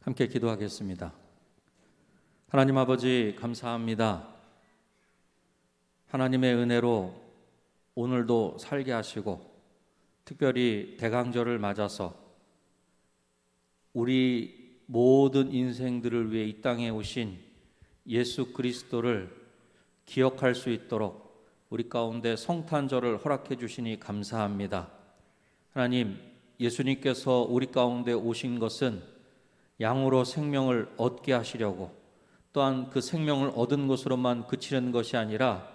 함께 기도하겠습니다. 하나님 아버지, 감사합니다. 하나님의 은혜로 오늘도 살게 하시고, 특별히 대강절을 맞아서 우리 모든 인생들을 위해 이 땅에 오신 예수 그리스도를 기억할 수 있도록 우리 가운데 성탄절을 허락해 주시니 감사합니다. 하나님, 예수님께서 우리 가운데 오신 것은 양으로 생명을 얻게 하시려고, 또한 그 생명을 얻은 것으로만 그치는 것이 아니라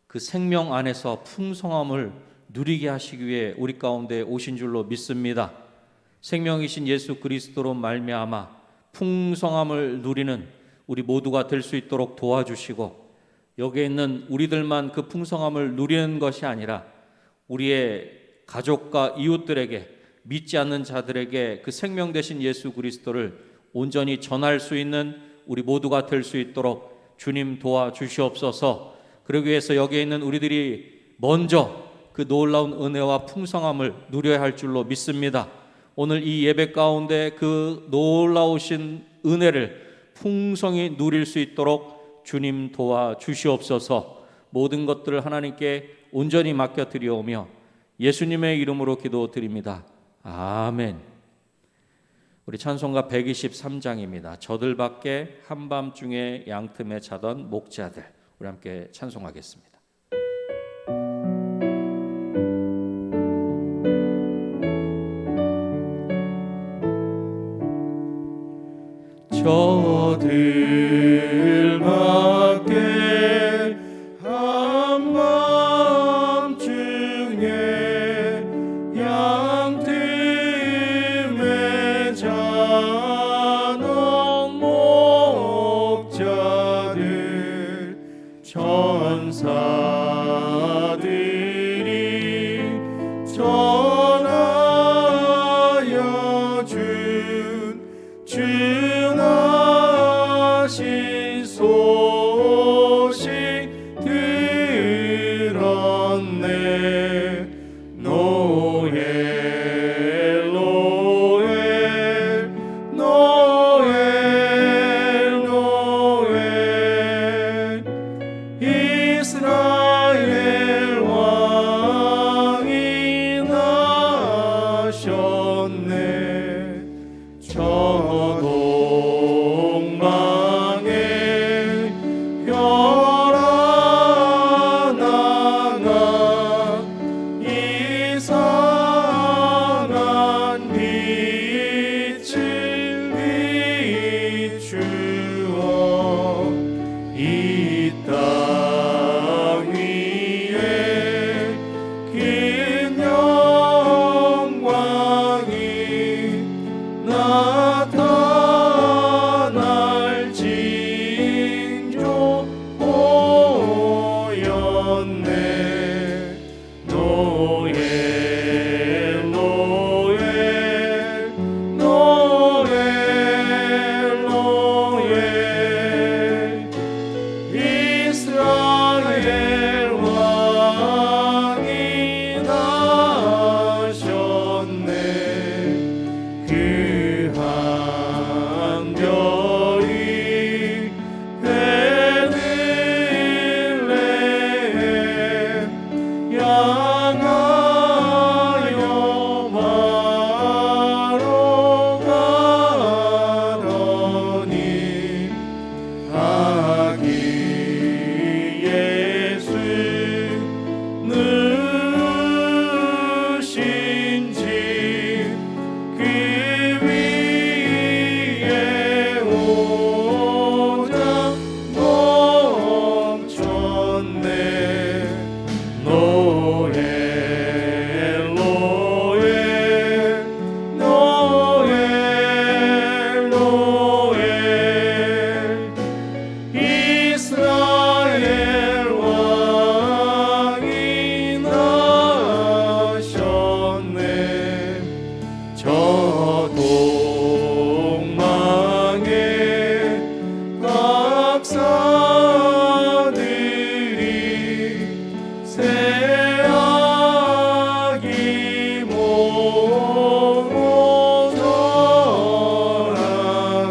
그 생명 안에서 풍성함을 누리게 하시기 위해 우리 가운데 오신 줄로 믿습니다. 생명이신 예수 그리스도로 말미암아 풍성함을 누리는 우리 모두가 될 수 있도록 도와주시고, 여기에 있는 우리들만 그 풍성함을 누리는 것이 아니라 우리의 가족과 이웃들에게, 믿지 않는 자들에게 그 생명 되신 예수 그리스도를 온전히 전할 수 있는 우리 모두가 될 수 있도록 주님 도와주시옵소서. 그러기 위해서 여기에 있는 우리들이 먼저 그 놀라운 은혜와 풍성함을 누려야 할 줄로 믿습니다. 오늘 이 예배 가운데 그 놀라우신 은혜를 풍성히 누릴 수 있도록 주님 도와주시옵소서. 모든 것들을 하나님께 온전히 맡겨드리오며 예수님의 이름으로 기도드립니다. 아멘. 우리 찬송가 123장입니다. 저들밖에 한밤중에 양틈에 자던 목자들. 우리 함께 찬송하겠습니다. 저들밖에 한밤중에 양틈에 자던 목자들, 천사들이 전하여 준 주나신 소식 들었네. 노엘 노엘 노엘 노엘, 이스라엘 왕이 나셨네. 저동방에 별아 나가 이상한 빛을 비추어 이 땅 위에 긴 영광이 나타날 징조 보였네. 노엘 노엘 노엘 노엘, 이스라엘 왕이 나셨네. 그 한 별이 베들레헴 향하여 바로 가더니, 아기 예수 누신 집 그 위에 오자 멈췄네. 노엘 노엘 노엘 노엘, 이스라엘 왕이 나셨네. 저동방에 박사들이 새아기 모모 전하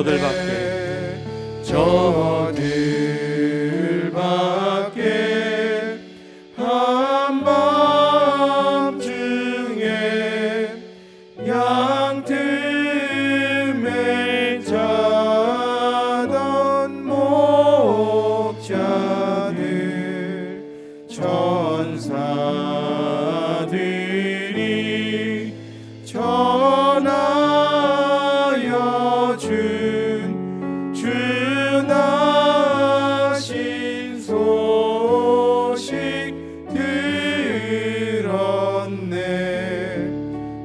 저들 밖에 저들 밖에 한밤중에 양틈에 자던 목자들 천사들이 전하여 준 주나신 소식 들었네.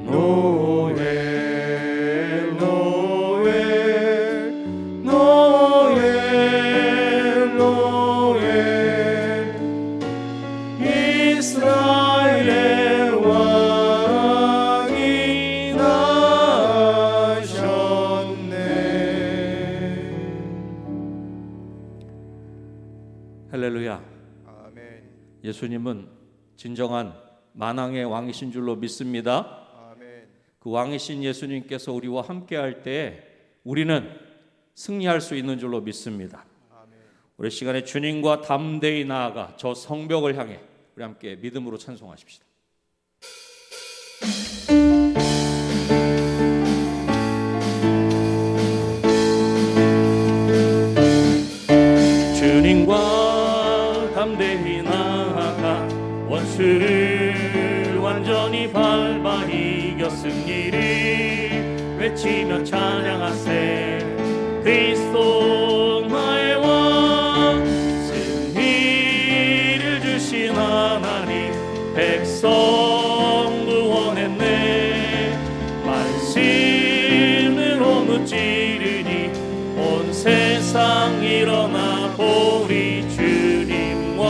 노엘 노엘 노엘 노엘 이스라엘의 왕이 나셨네. 할렐루야. 아멘. 예수님은 진정한 만왕의 왕이신 줄로 믿습니다. 아멘. 그 왕이신 예수님께서 우리와 함께할 때 우리는 승리할 수 있는 줄로 믿습니다. 아멘. 우리 시간에 주님과 담대히 나아가 저 성벽을 향해 우리 함께 믿음으로 찬송하십시다. 주님과 담대히 나아가 원수를 완전히 밟아 이겨 승리를 외치며 찬양하세. 그리스도 나의 왕, 승리를 주신 하나님, 백성 구원했네. 말씀으로 무찌르니 온 세상 일어나 보리. 주님과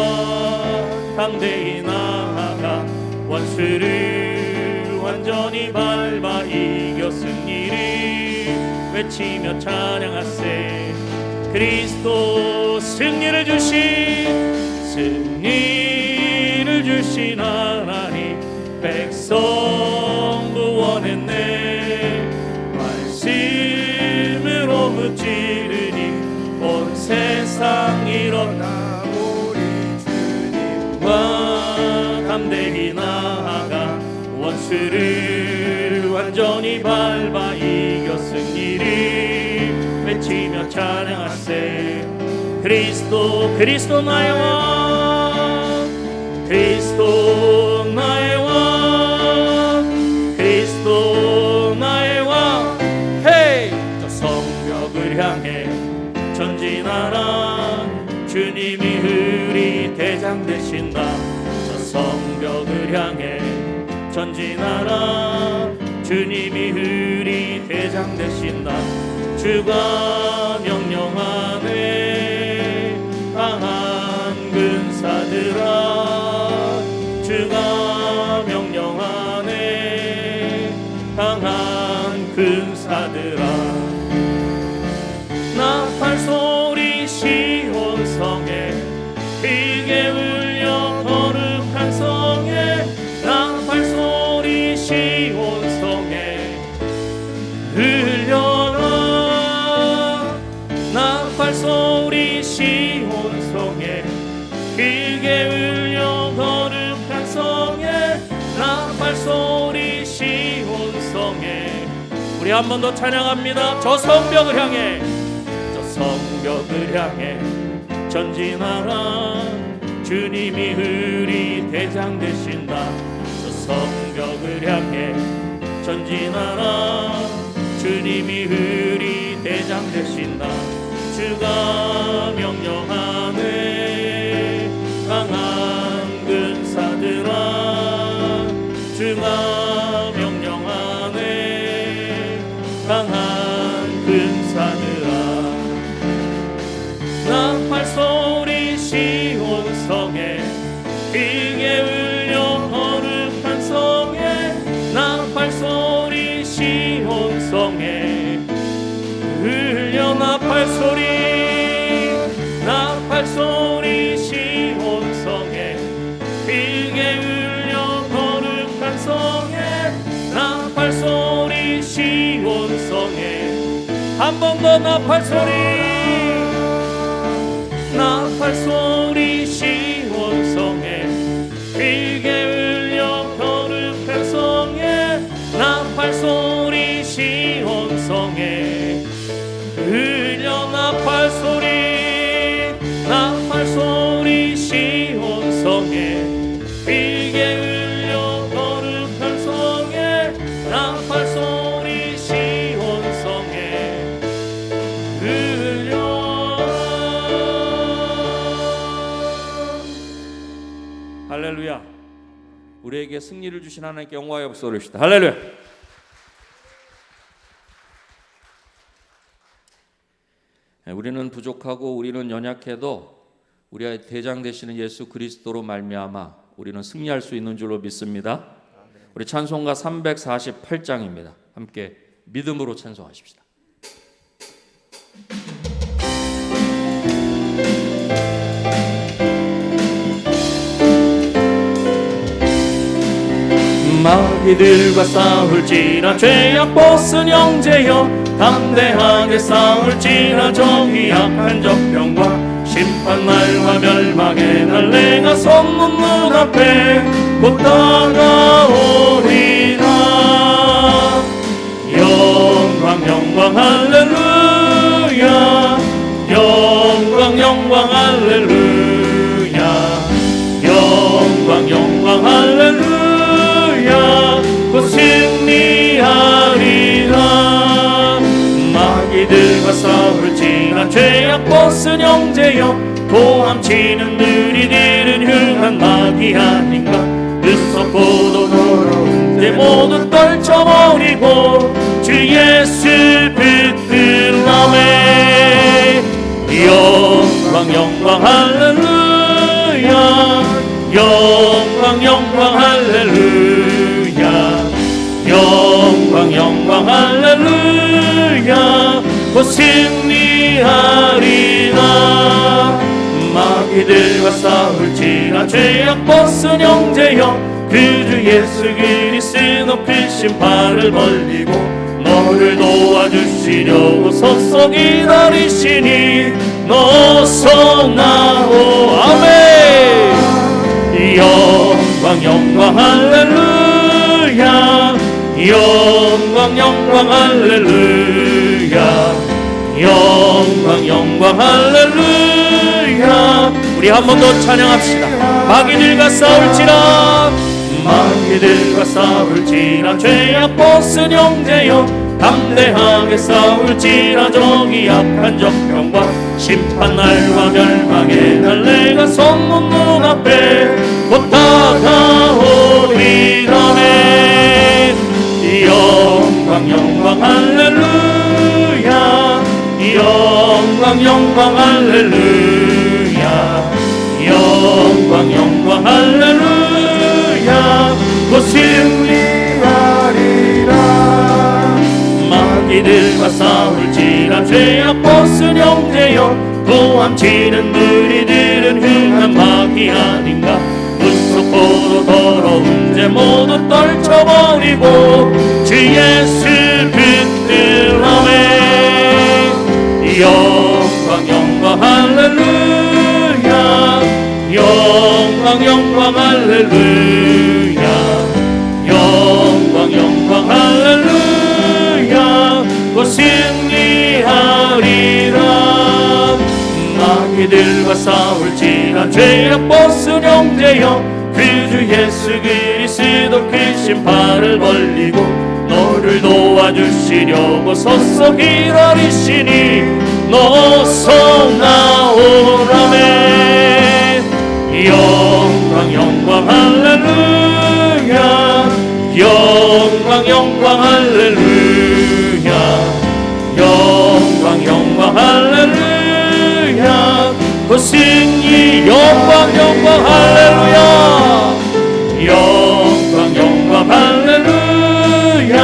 담대히 나아가 원수를 완전히 밟아 이겨 승리를 외치며 찬양하세. 그리스도 승리를 주신 하나님, 백성 구원했네. 말씀으로 무찌르니 온 세상 일어나 우리 주님과 담대히 나아가 원수를 완전히 밟아 이겨 승리를 외치며 찬양하세. 그리스도 나의 왕, 그리스도 나의 왕, 그리스도 나의 왕. 헤이! 저 성벽을 향해 전진하라. 주님이 우리 대장 되신다. 저 성벽을 향해 전진하라. 주님이 우리 대장 되신다. 주가 명령하네. 강한 군사들아, 주가 명령하네. 강한 군사들아, 나팔 소리 시온 성에 크게 울려 거룩한 성에. 나팔 소리 시온 성에 울려라. 나팔 소리 시온 성에 크게 울려 거룩한 성에. 나팔 소리 시온 성에. 우리 한 번 더 찬양합니다. 저 성벽을 향해, 저 성벽을 향해 전진하라. 주님이 우리 대장 되신다. 저 성벽을 향해 전진하라. 주님이 우리 대장 되신다. 주가 명령하네. 강한 군사들아, 주가 명령하네. 강한 군사들아, 나팔 소리 시온 성에 크게 울려 거룩한 성에. 나팔 소리 시온 성에 울려. 나팔 소리, 나팔 소리 시온 성에 크게 울려 거룩한 성에. 나팔 소리 시온 성에. 한 한 번 더 나팔 소리, 나팔 소리 시온성에 길게 울려 거룩한 성에, 나팔 소리 시온성에 울려 나팔 소리, 나팔 소리 시온성에 길게 울려 거룩한 성에, 나팔 소리 시온성에 울려. 할렐루야. 우리에게 승리를 주신 하나님께 영광의 박수 올립시다. 할렐루야. 우리는 부족하고 우리는 연약해도 우리의 대장 되시는 예수 그리스도로 말미암아 우리는 승리할 수 있는 줄로 믿습니다. 우리 찬송가 348장입니다. 함께 믿음으로 찬송하십시다. 마귀들과 싸울지라 죄악 벗은 형제여, 담대하게 싸울지라 정의 약한 적병과 심판날과 멸망의 날, 내가 선문 문 앞에 곧 다가오리라. 영광 영광 할렐루야, 영광 영광 할렐루야, 영광 영광 할렐루야. 곧 승리하리라. 마귀들과 싸울지라 죄악 벗은 형제여, 도함치는 느리들은 흉한 마귀 아닌가. 늦었고도 더러운데 모두 떨쳐버리고 주 예수 붙들라매. 영광 영광 할렐루야, 영광 영광 할렐루야, 영광 영광 할렐루야. 곧 승리하리라. 마귀들과 싸울지라 죄악 벗은 형제여, 그 주 예수 그리스도 크신 팔을 벌리고 너를 도와주시려고 서서 기다리시니 너서 나오. 아멘. 영광 영광 할렐루야, 영광 영광 할렐루야, 영광 영광 할렐루야. 우리 한 번 더 찬양합시다. 마귀들과 싸울지라, 마귀들과 싸울지라 죄악 벗은 형제여, 담대하게 싸울지라 정의 약한 적병과 심판날과 멸망의 날, 내가 성문 문 앞에 곧 다가오리라네. 영광 영광 할렐루야, 영광 영광 할렐루야, 영광 영광 할렐루야. 곧 승리하리라. 마귀들과 싸울지라 죄악 벗은 형제여, 도함치는 무리들은 흉한 마귀 아닌가. 무섭고도 더러운 죄 모두 떨쳐버리고 주 예수 붙들라매. 영광 영광 할렐루야, 영광 영광 할렐루야, 영광 영광 할렐루야. 곧 승리하리라. 마귀들과 싸울지라 죄악 벗은 형제여, 그 주 예수 그리스도 크신 팔을 벌리고 너를 도와주시려고 서서 기다리시니 너서 나오라매. 영광 영광 할렐루야, 영광 영광 할렐루야, 영광 영광 할렐루야. 곧 승리. 영광 영광 할렐루야, 영광 영광 할렐루야,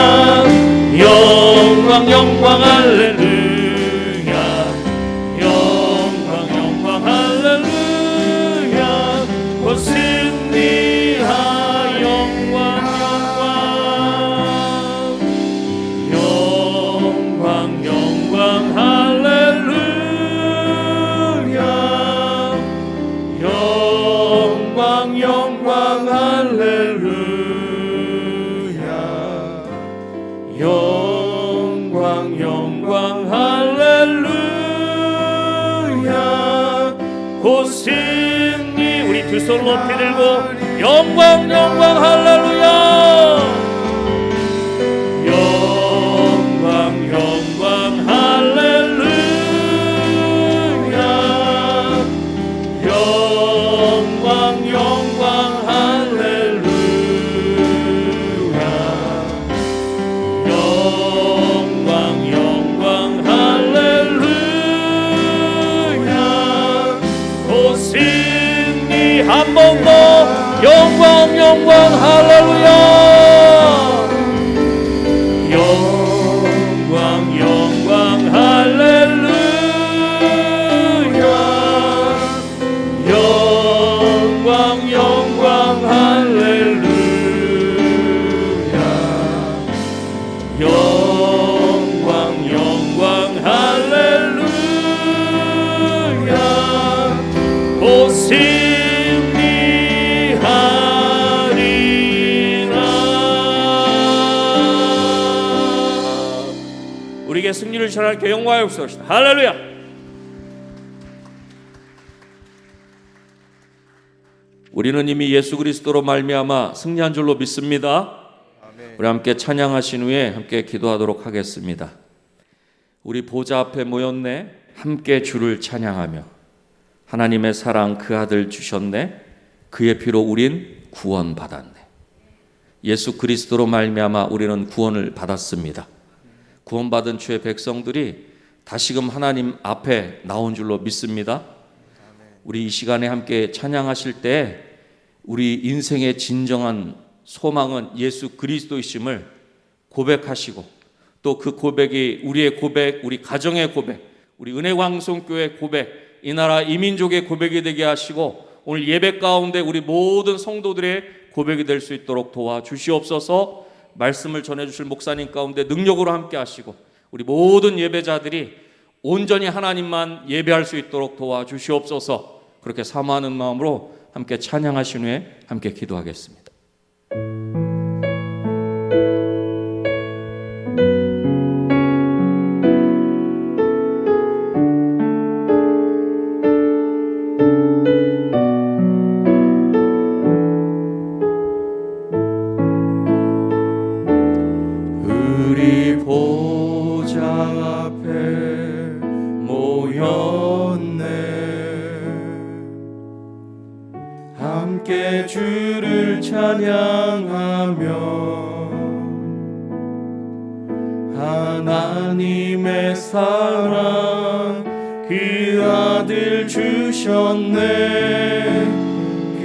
영광 영광 할렐루야, 영광 영광 할렐루야. 곧 승리하. 영광 영광 영광 영광 곧 승리. 우리 두 손 높이 들고 영광 영광 할렐루야. 영광 영광 할렐루야. 영광 영광 할렐루야. 영광 영광 할렐루야. 오 승리. 한 번 더 영광 영광 할렐루야. 영광 영광 할렐루야. 영광 영광 할렐루야. 영광 영광 할렐루야. 오 승리하리라. 우리에게 승리를 전하게 영광하여 주옵시다. 할렐루야. 우리는 이미 예수 그리스도로 말미암아 승리한 줄로 믿습니다. 아멘. 우리 함께 찬양하신 후에 함께 기도하도록 하겠습니다. 우리 보좌 앞에 모였네. 함께 주를 찬양하며 하나님의 사랑 그 아들 주셨네. 그의 피로 우린 구원받았네. 예수 그리스도로 말미암아 우리는 구원을 받았습니다. 구원받은 주의 백성들이 다시금 하나님 앞에 나온 줄로 믿습니다. 우리 이 시간에 함께 찬양하실 때 우리 인생의 진정한 소망은 예수 그리스도이심을 고백하시고 또 그 고백이 우리의 고백, 우리 가정의 고백, 우리 은혜광송교회 고백, 이 나라 이민족의 고백이 되게 하시고 오늘 예배 가운데 우리 모든 성도들의 고백이 될 수 있도록 도와주시옵소서. 말씀을 전해주실 목사님 가운데 능력으로 함께 하시고 우리 모든 예배자들이 온전히 하나님만 예배할 수 있도록 도와주시옵소서. 그렇게 사모하는 마음으로 함께 찬양하신 후에 함께 기도하겠습니다. 우리 보좌 앞에 모였네. 함께 주를 찬양하며 하나님의 사랑 그 아들 주셨네.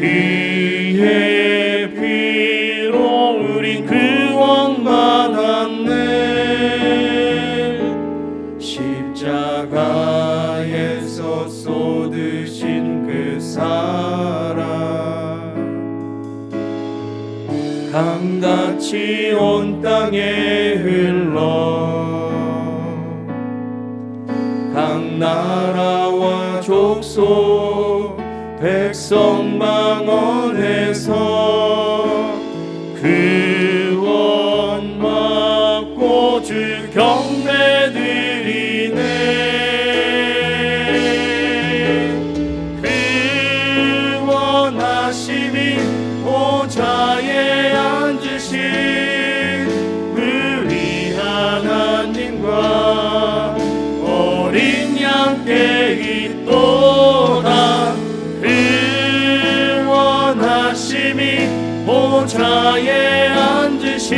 그의 피로 우린 구원 받았네. 십자가에서 쏟으신 그 사랑 강같이 온 땅에 흘러 각 나라와 족속 백성 망원에서 구원 받고 주 경배드리네. 구원하심이 보좌에 앉으신 우리 하나님과 어린 양께 있도다. 구원하심이 보좌에 앉으신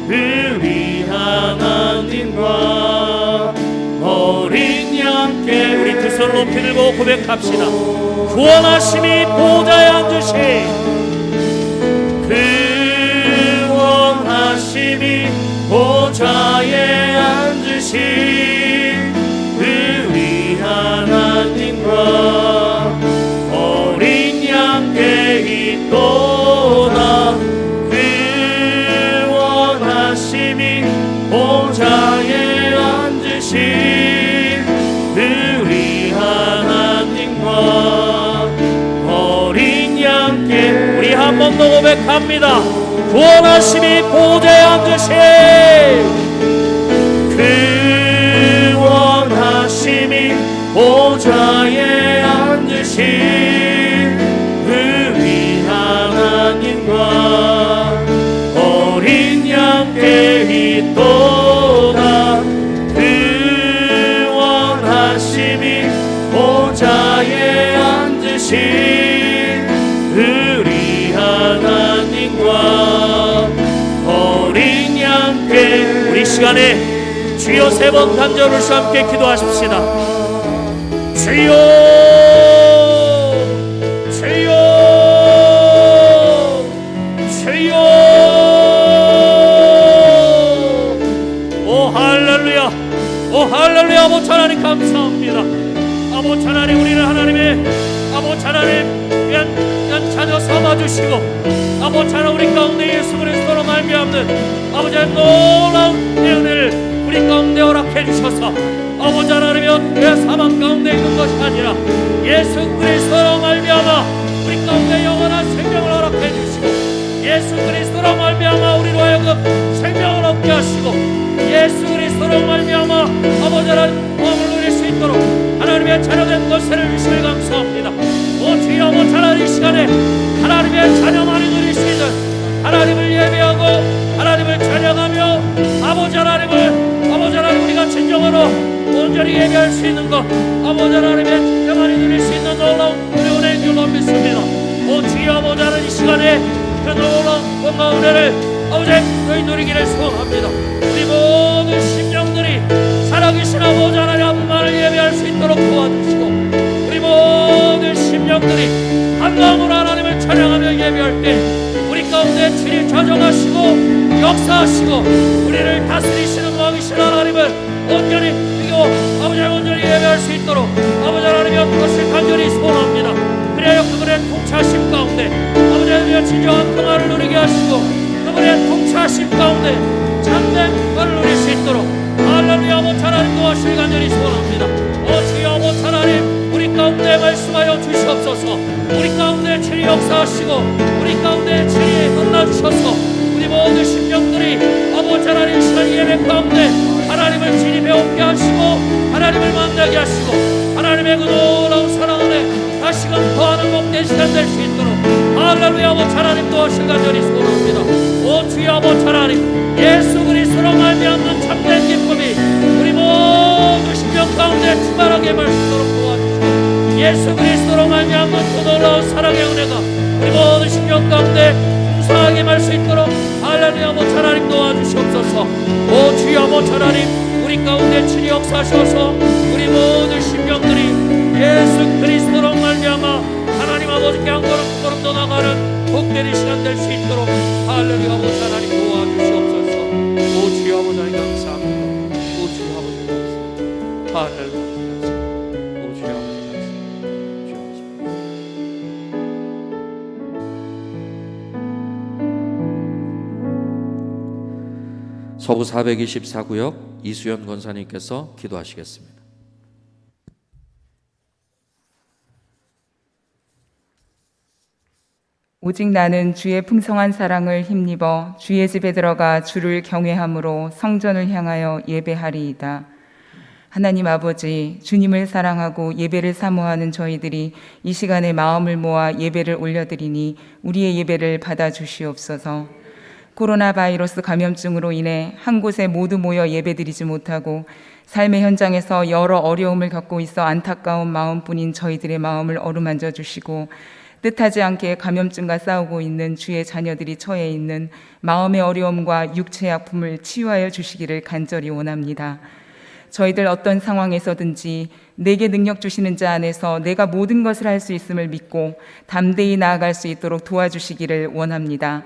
우리 하나님과 어린 양께 우리 두 손 높이 들고 고백합시다. 구원하심이 보좌에 앉으신 구원하심이 보좌에 앉으신 우리 하나님과 어린 양께 있도다. 구원하심이 보좌에 앉으신 우리 하나님과 어린 양께 우리 한 번 더 고백합니다. 구원하심이 보좌에 앉으신 구원하심이 보좌에 우리 하나님과 어린 양께 우리 시간에 주여 세 번 단절을 함께 기도하십시다. 주여 주여 주여. 오 할렐루야, 오 할렐루야. 아버지 하나님 감사합니다. 아버지 하나님, 우리를 하나님의 아버지 하나님 귀한 자녀 삼아주시고 아버지 하나님 우리 가운데 예수 그리스도로 말미암는 아버지 하나님 놀라운 은혜를 우리 가운데 허락해 주셔서 아버지 하나님이여 내 사망 가운데 있는 것이 아니라 예수 그리스도로 말미암아 우리 가운데 영원한 생명을 허락해 주시고 예수 그리스도로 말미암아 우리로 하여금 생명을 얻게 하시고 예수 그리스도로 말미암아 아버지 하나님 구원을 누릴 수 있도록 하나님의 자녀된 것을 주시길 감사합니다. 오 주여, 아버지 하나님 이 시간에 하나님의 자녀만이 누릴 수 있는 하나님을 예배하고 하나님을 찬양하며 아버지 하나님 우리가 진정으로 온전히 예배할 수 있는 것 아버지 하나님의 자녀만이 누릴 수 있는 놀라운 은혜의 줄로 믿습니다. 오 주여, 아버지 하나님 이 시간에 그 놀라운 건강 은혜를 아버지 너희 누리기를 소원합니다. 우리 모든 심령들이 살아계신 아버지 하나님 한 분만을 예배할 수 있도록 도와주시고 우리 모든 심령들이 한 마음으로 하나님을 찬양하며 예배할 때 우리 가운데 친히 좌정하시고 역사하시고 우리를 다스리시는 왕이신 하나님을 온전히 믿고 아버지 온전히 예배할 수 있도록 아버지 하나님의 그것을 간절히 소원합니다. 그래야 그분의 통치하심 가운데 아버지 하나님의 진정한 평화를 누리게 하시고 그분의 통치하심 가운데 참된 것을 누릴 수 있도록 할렐루야 아버지 하나님 도와주시길 간절히 소원합니다. 주여 아버지 하나님 우리 가운데 말씀하여 주시옵소서. 우리 가운데 친히 역사하시고 우리 가운데 친히 만나주셔서 우리 모든 심령들이 아버지 하나님 시간 예배 가운데 하나님을 친히 배우게 하시고 하나님을 만나게 하시고 하나님의 그 놀라운 사랑 안에 다시금 더하는 복된 시간 될 수 있도록 할렐루야 아버지 하나님 도와주시길 간절히 소원합니다. 오 주여 아버지 하나님 예수 그리스도로 말미암는 참된 기쁨이 우리 모든 심령 가운데 충만하게 임할 수 있도록 도와주시고 예수 그리스도로 말미암는 그 놀라운 사랑의 은혜가 우리 모든 심령 가운데 풍성하게 임할 수 있도록 할렐루야 아버지 하나님 도와주시옵소서. 오 주여 아버지 하나님 우리 가운데 친히 역사하셔서 우리 모든 심령들이 예수 그리스도로 말미암아 하나님 아버지께 한 걸음 두 걸음 더 나가는 복되는 시간 될 수 있도록 할렐루야 아버지 하나님 도와주시옵소서. 오 주여 아버지 하나님 감사합니다. 오 주여 아버지 감사합니다. 할렐루야 감사합니다. 오 주여 아버지 감사합니다. 주여 아버지. 서부 424구역 이수연 권사님께서 기도하시겠습니다. 오직 나는 주의 풍성한 사랑을 힘입어 주의 집에 들어가 주를 경외함으로 성전을 향하여 예배하리이다. 하나님 아버지, 주님을 사랑하고 예배를 사모하는 저희들이 이 시간에 마음을 모아 예배를 올려드리니 우리의 예배를 받아주시옵소서. 코로나 바이러스 감염증으로 인해 한 곳에 모두 모여 예배드리지 못하고 삶의 현장에서 여러 어려움을 겪고 있어 안타까운 마음뿐인 저희들의 마음을 어루만져 주시고 뜻하지 않게 감염증과 싸우고 있는 주의 자녀들이 처해 있는 마음의 어려움과 육체의 아픔을 치유하여 주시기를 간절히 원합니다. 저희들 어떤 상황에서든지 내게 능력 주시는 자 안에서 내가 모든 것을 할 수 있음을 믿고 담대히 나아갈 수 있도록 도와주시기를 원합니다.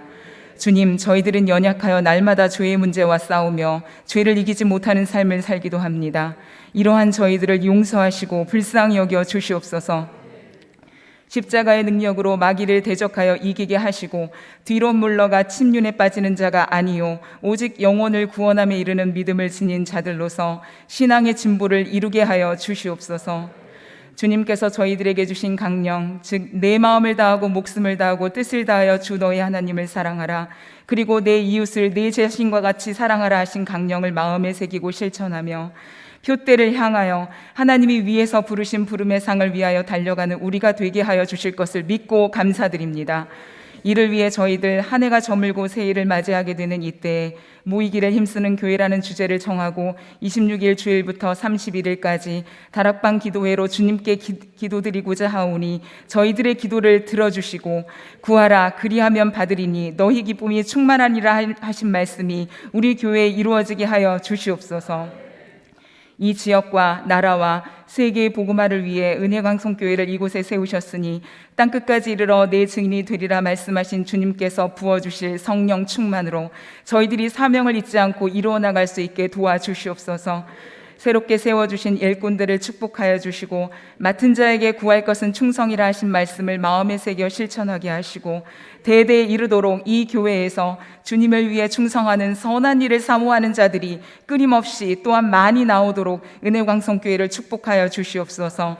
주님, 저희들은 연약하여 날마다 죄의 문제와 싸우며 죄를 이기지 못하는 삶을 살기도 합니다. 이러한 저희들을 용서하시고 불쌍히 여겨 주시옵소서. 십자가의 능력으로 마귀를 대적하여 이기게 하시고 뒤로 물러가 침륜에 빠지는 자가 아니요 오직 영혼을 구원함에 이르는 믿음을 지닌 자들로서 신앙의 진보를 이루게 하여 주시옵소서. 주님께서 저희들에게 주신 강령, 즉 내 마음을 다하고 목숨을 다하고 뜻을 다하여 주 너의 하나님을 사랑하라, 그리고 내 이웃을 내 자신과 같이 사랑하라 하신 강령을 마음에 새기고 실천하며 표대를 향하여 하나님이 위에서 부르신 부름의 상을 위하여 달려가는 우리가 되게 하여 주실 것을 믿고 감사드립니다. 이를 위해 저희들 한 해가 저물고 새해를 맞이하게 되는 이때에 모이기를 힘쓰는 교회라는 주제를 정하고 26일 주일부터 31일까지 다락방 기도회로 주님께 기도드리고자 하오니 저희들의 기도를 들어주시고 구하라 그리하면 받으리니 너희 기쁨이 충만하니라 하신 말씀이 우리 교회에 이루어지게 하여 주시옵소서. 이 지역과 나라와 세계의 복음화를 위해 은혜광성교회를 이곳에 세우셨으니 땅끝까지 이르러 내 증인이 되리라 말씀하신 주님께서 부어주실 성령 충만으로 저희들이 사명을 잊지 않고 이루어 나갈 수 있게 도와주시옵소서. 새롭게 세워주신 일꾼들을 축복하여 주시고 맡은 자에게 구할 것은 충성이라 하신 말씀을 마음에 새겨 실천하게 하시고 대대에 이르도록 이 교회에서 주님을 위해 충성하는 선한 일을 사모하는 자들이 끊임없이 또한 많이 나오도록 은혜광성교회를 축복하여 주시옵소서.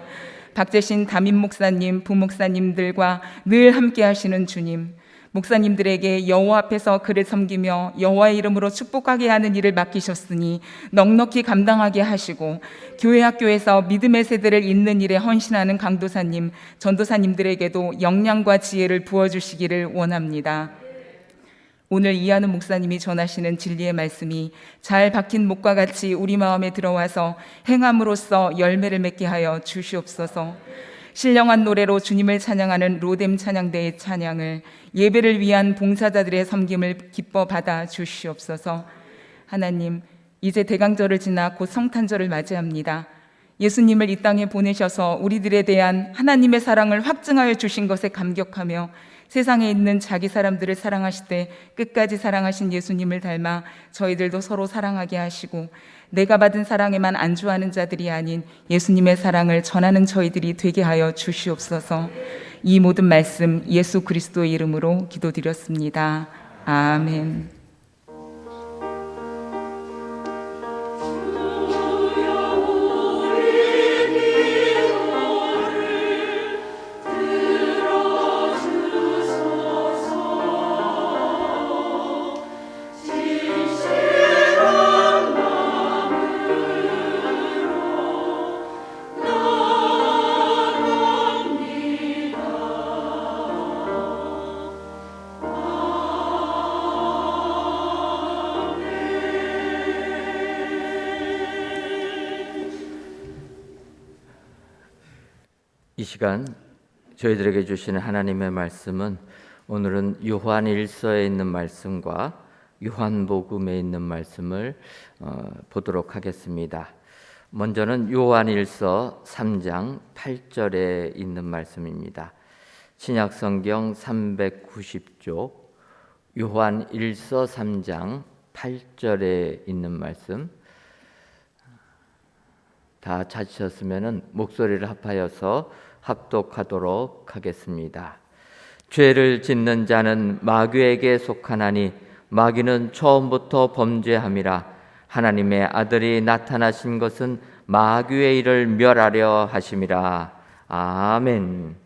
박재신 담임 목사님, 부목사님들과 늘 함께 하시는 주님, 목사님들에게 여호와 앞에서 그를 섬기며 여호와의 이름으로 축복하게 하는 일을 맡기셨으니 넉넉히 감당하게 하시고 교회 학교에서 믿음의 세대를 잇는 일에 헌신하는 강도사님, 전도사님들에게도 역량과 지혜를 부어주시기를 원합니다. 오늘 이한우 목사님이 전하시는 진리의 말씀이 잘 박힌 목과 같이 우리 마음에 들어와서 행함으로써 열매를 맺게 하여 주시옵소서. 신령한 노래로 주님을 찬양하는 로뎀 찬양대의 찬양을 예배를 위한 봉사자들의 섬김을 기뻐 받아 주시옵소서. 하나님, 이제 대강절을 지나 곧 성탄절을 맞이합니다. 예수님을 이 땅에 보내셔서 우리들에 대한 하나님의 사랑을 확증하여 주신 것에 감격하며 세상에 있는 자기 사람들을 사랑하시되 끝까지 사랑하신 예수님을 닮아 저희들도 서로 사랑하게 하시고 내가 받은 사랑에만 안주하는 자들이 아닌 예수님의 사랑을 전하는 저희들이 되게 하여 주시옵소서. 이 모든 말씀 예수 그리스도의 이름으로 기도드렸습니다. 아멘. 이 시간 저희들에게 주시는 하나님의 말씀은 오늘은 요한일서에 있는 말씀과 요한복음에 있는 말씀을 보도록 하겠습니다. 먼저는 요한일서 3장 8절에 있는 말씀입니다. 신약성경 390쪽 요한일서 3장 8절에 있는 말씀, 다 찾으셨으면 목소리를 합하여서 합독하도록 하겠습니다. 죄를 짓는 자는 마귀에게 속하나니 마귀는 처음부터 범죄함이라. 하나님의 아들이 나타나신 것은 마귀의 일을 멸하려 하심이라. 아멘.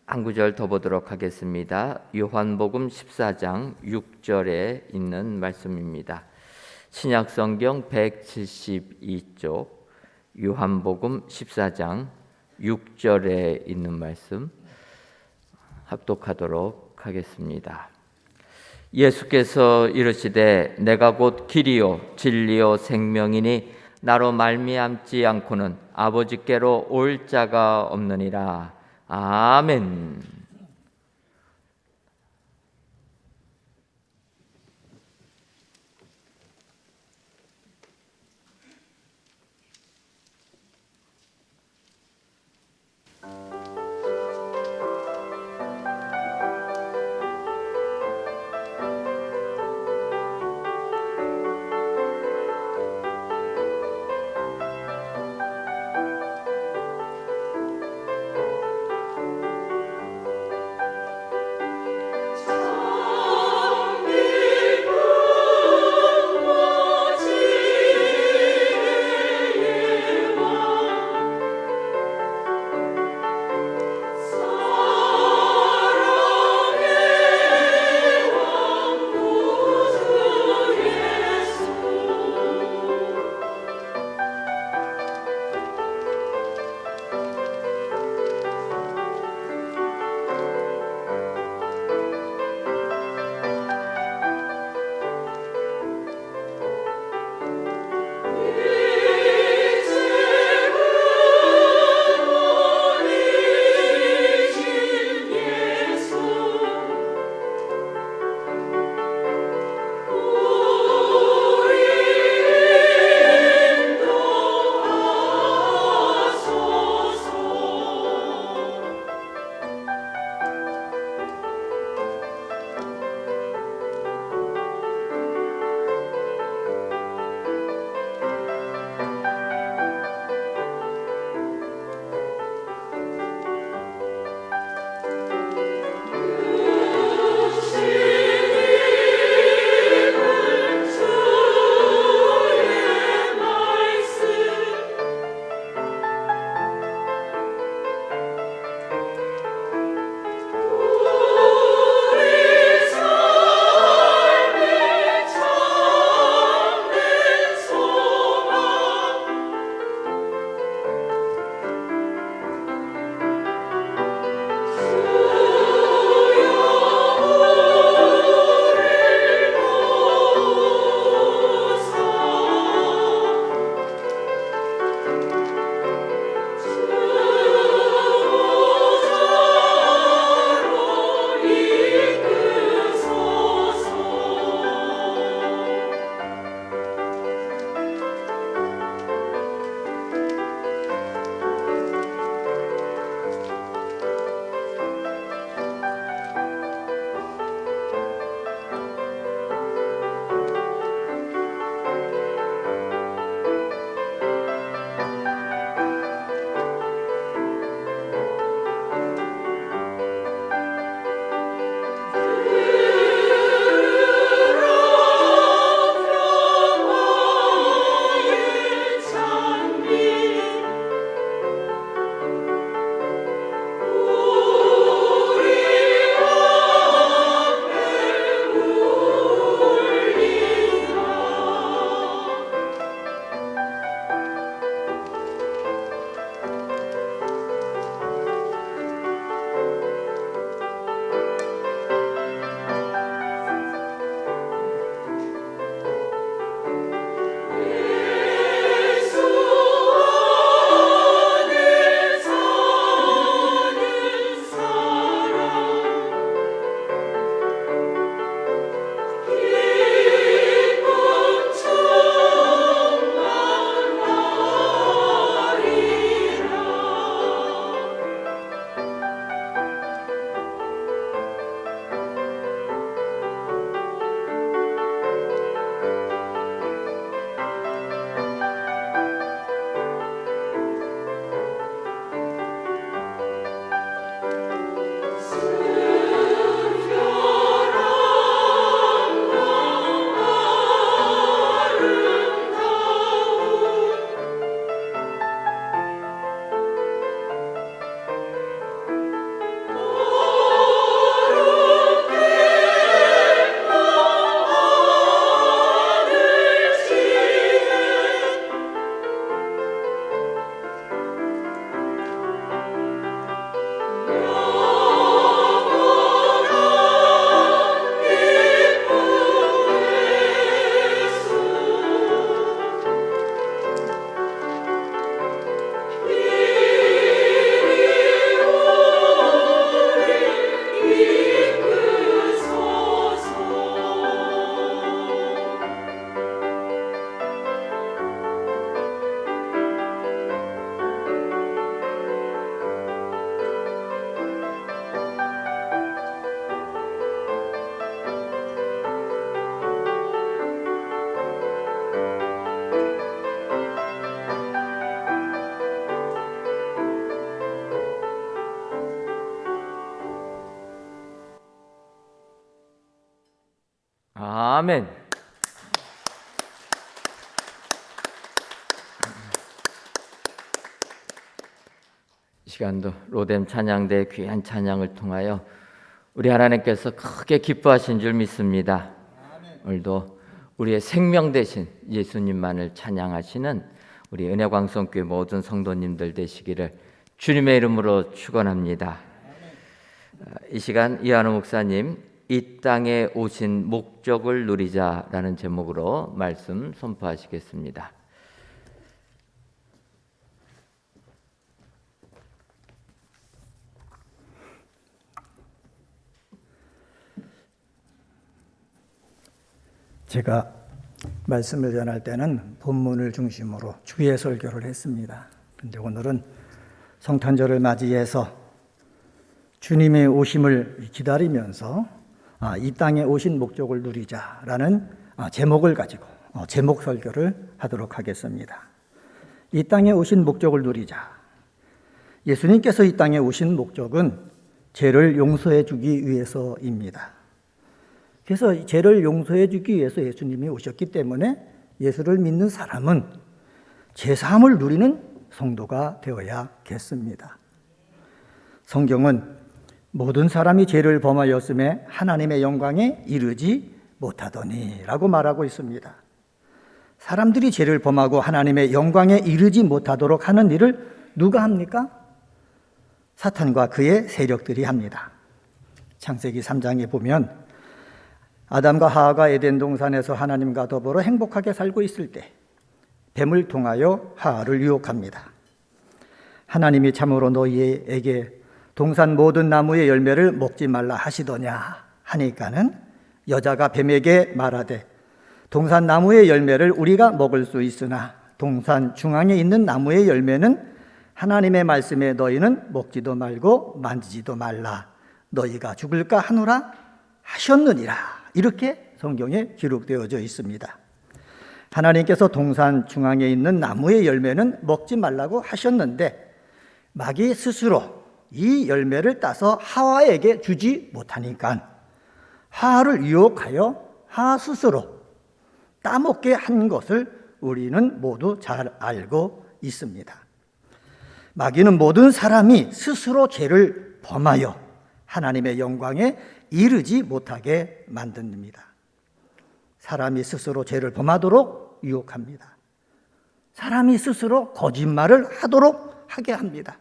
한 구절 더 보도록 하겠습니다. 요한복음 14장 6절에 있는 말씀입니다. 신약성경 172쪽 요한복음 14장 6절에 있는 말씀 합독하도록 하겠습니다. 예수께서 이르시되 내가 곧 길이요 진리요 생명이니 나로 말미암지 않고는 아버지께로 올 자가 없느니라. 아멘. 아멘. 이 시간도 로뎀 찬양대의 귀한 찬양을 통하여 우리 하나님께서 크게 기뻐하신 줄 믿습니다. 오늘도 우리의 생명 되신 예수님만을 찬양하시는 우리 은혜광성교회 모든 성도님들 되시기를 주님의 이름으로 축원합니다. 이 시간 이한우 목사님 이 땅에 오신 목적을 누리자라는 제목으로 말씀 선포하시겠습니다. 제가 말씀을 전할 때는 본문을 중심으로 주의 설교를 했습니다. 그런데 오늘은 성탄절을 맞이해서 주님의 오심을 기다리면서 이 땅에 오신 목적을 누리자라는 제목을 가지고 제목 설교를 하도록 하겠습니다. 이 땅에 오신 목적을 누리자. 예수님께서 이 땅에 오신 목적은 죄를 용서해 주기 위해서입니다. 그래서 죄를 용서해 주기 위해서 예수님이 오셨기 때문에 예수를 믿는 사람은 죄사함을 누리는 성도가 되어야겠습니다. 성경은 모든 사람이 죄를 범하였음에 하나님의 영광에 이르지 못하더니 라고 말하고 있습니다. 사람들이 죄를 범하고 하나님의 영광에 이르지 못하도록 하는 일을 누가 합니까? 사탄과 그의 세력들이 합니다. 창세기 3장에 보면 아담과 하와가 에덴 동산에서 하나님과 더불어 행복하게 살고 있을 때 뱀을 통하여 하와를 유혹합니다. 하나님이 참으로 너희에게 동산 모든 나무의 열매를 먹지 말라 하시더냐 하니까는 여자가 뱀에게 말하되 동산 나무의 열매를 우리가 먹을 수 있으나 동산 중앙에 있는 나무의 열매는 하나님의 말씀에 너희는 먹지도 말고 만지지도 말라 너희가 죽을까 하노라 하셨느니라. 이렇게 성경에 기록되어져 있습니다. 하나님께서 동산 중앙에 있는 나무의 열매는 먹지 말라고 하셨는데 마귀 스스로 이 열매를 따서 하와에게 주지 못하니까 하와를 유혹하여 하와 스스로 따먹게 한 것을 우리는 모두 잘 알고 있습니다. 마귀는 모든 사람이 스스로 죄를 범하여 하나님의 영광에 이르지 못하게 만듭니다. 사람이 스스로 죄를 범하도록 유혹합니다. 사람이 스스로 거짓말을 하도록 하게 합니다.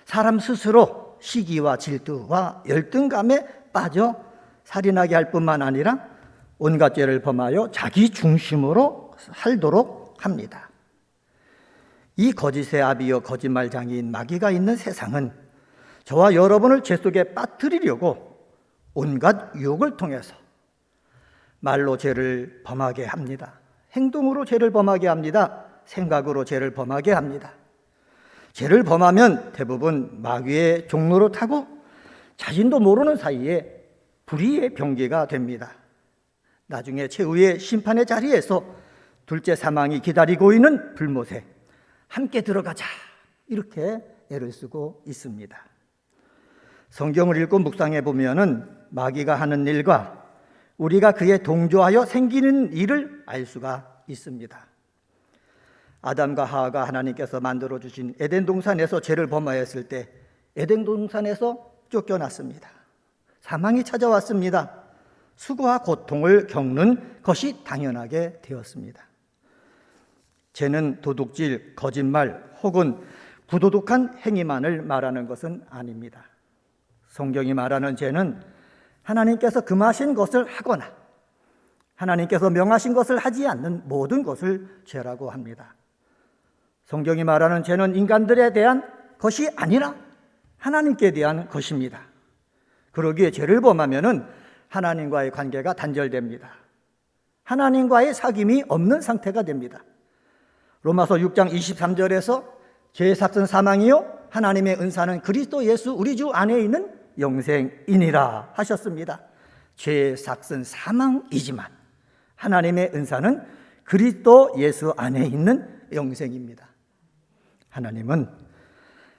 사람 스스로 시기와 질투와 열등감에 빠져 살인하게 할 뿐만 아니라 온갖 죄를 범하여 자기 중심으로 살도록 합니다. 이 거짓의 아비여 거짓말 장이인 마귀가 있는 세상은 저와 여러분을 죄 속에 빠뜨리려고 온갖 유혹을 통해서 말로 죄를 범하게 합니다. 행동으로 죄를 범하게 합니다. 생각으로 죄를 범하게 합니다. 죄를 범하면 대부분 마귀의 종로로 타고 자신도 모르는 사이에 불의의 병기가 됩니다. 나중에 최후의 심판의 자리에서 둘째 사망이 기다리고 있는 불못에 함께 들어가자 이렇게 애를 쓰고 있습니다. 성경을 읽고 묵상해 보면은 마귀가 하는 일과 우리가 그에 동조하여 생기는 일을 알 수가 있습니다. 아담과 하와가 하나님께서 만들어 주신 에덴 동산에서 죄를 범하였을 때 에덴 동산에서 쫓겨났습니다. 사망이 찾아왔습니다. 수고와 고통을 겪는 것이 당연하게 되었습니다. 죄는 도둑질, 거짓말 혹은 부도덕한 행위만을 말하는 것은 아닙니다. 성경이 말하는 죄는 하나님께서 금하신 것을 하거나 하나님께서 명하신 것을 하지 않는 모든 것을 죄라고 합니다. 성경이 말하는 죄는 인간들에 대한 것이 아니라 하나님께 대한 것입니다. 그러기에 죄를 범하면은 하나님과의 관계가 단절됩니다. 하나님과의 사귐이 없는 상태가 됩니다. 로마서 6장 23절에서 죄의 삭은 사망이요 하나님의 은사는 그리스도 예수 우리 주 안에 있는 영생이니라 하셨습니다. 죄의 삭은 사망이지만 하나님의 은사는 그리스도 예수 안에 있는 영생입니다. 하나님은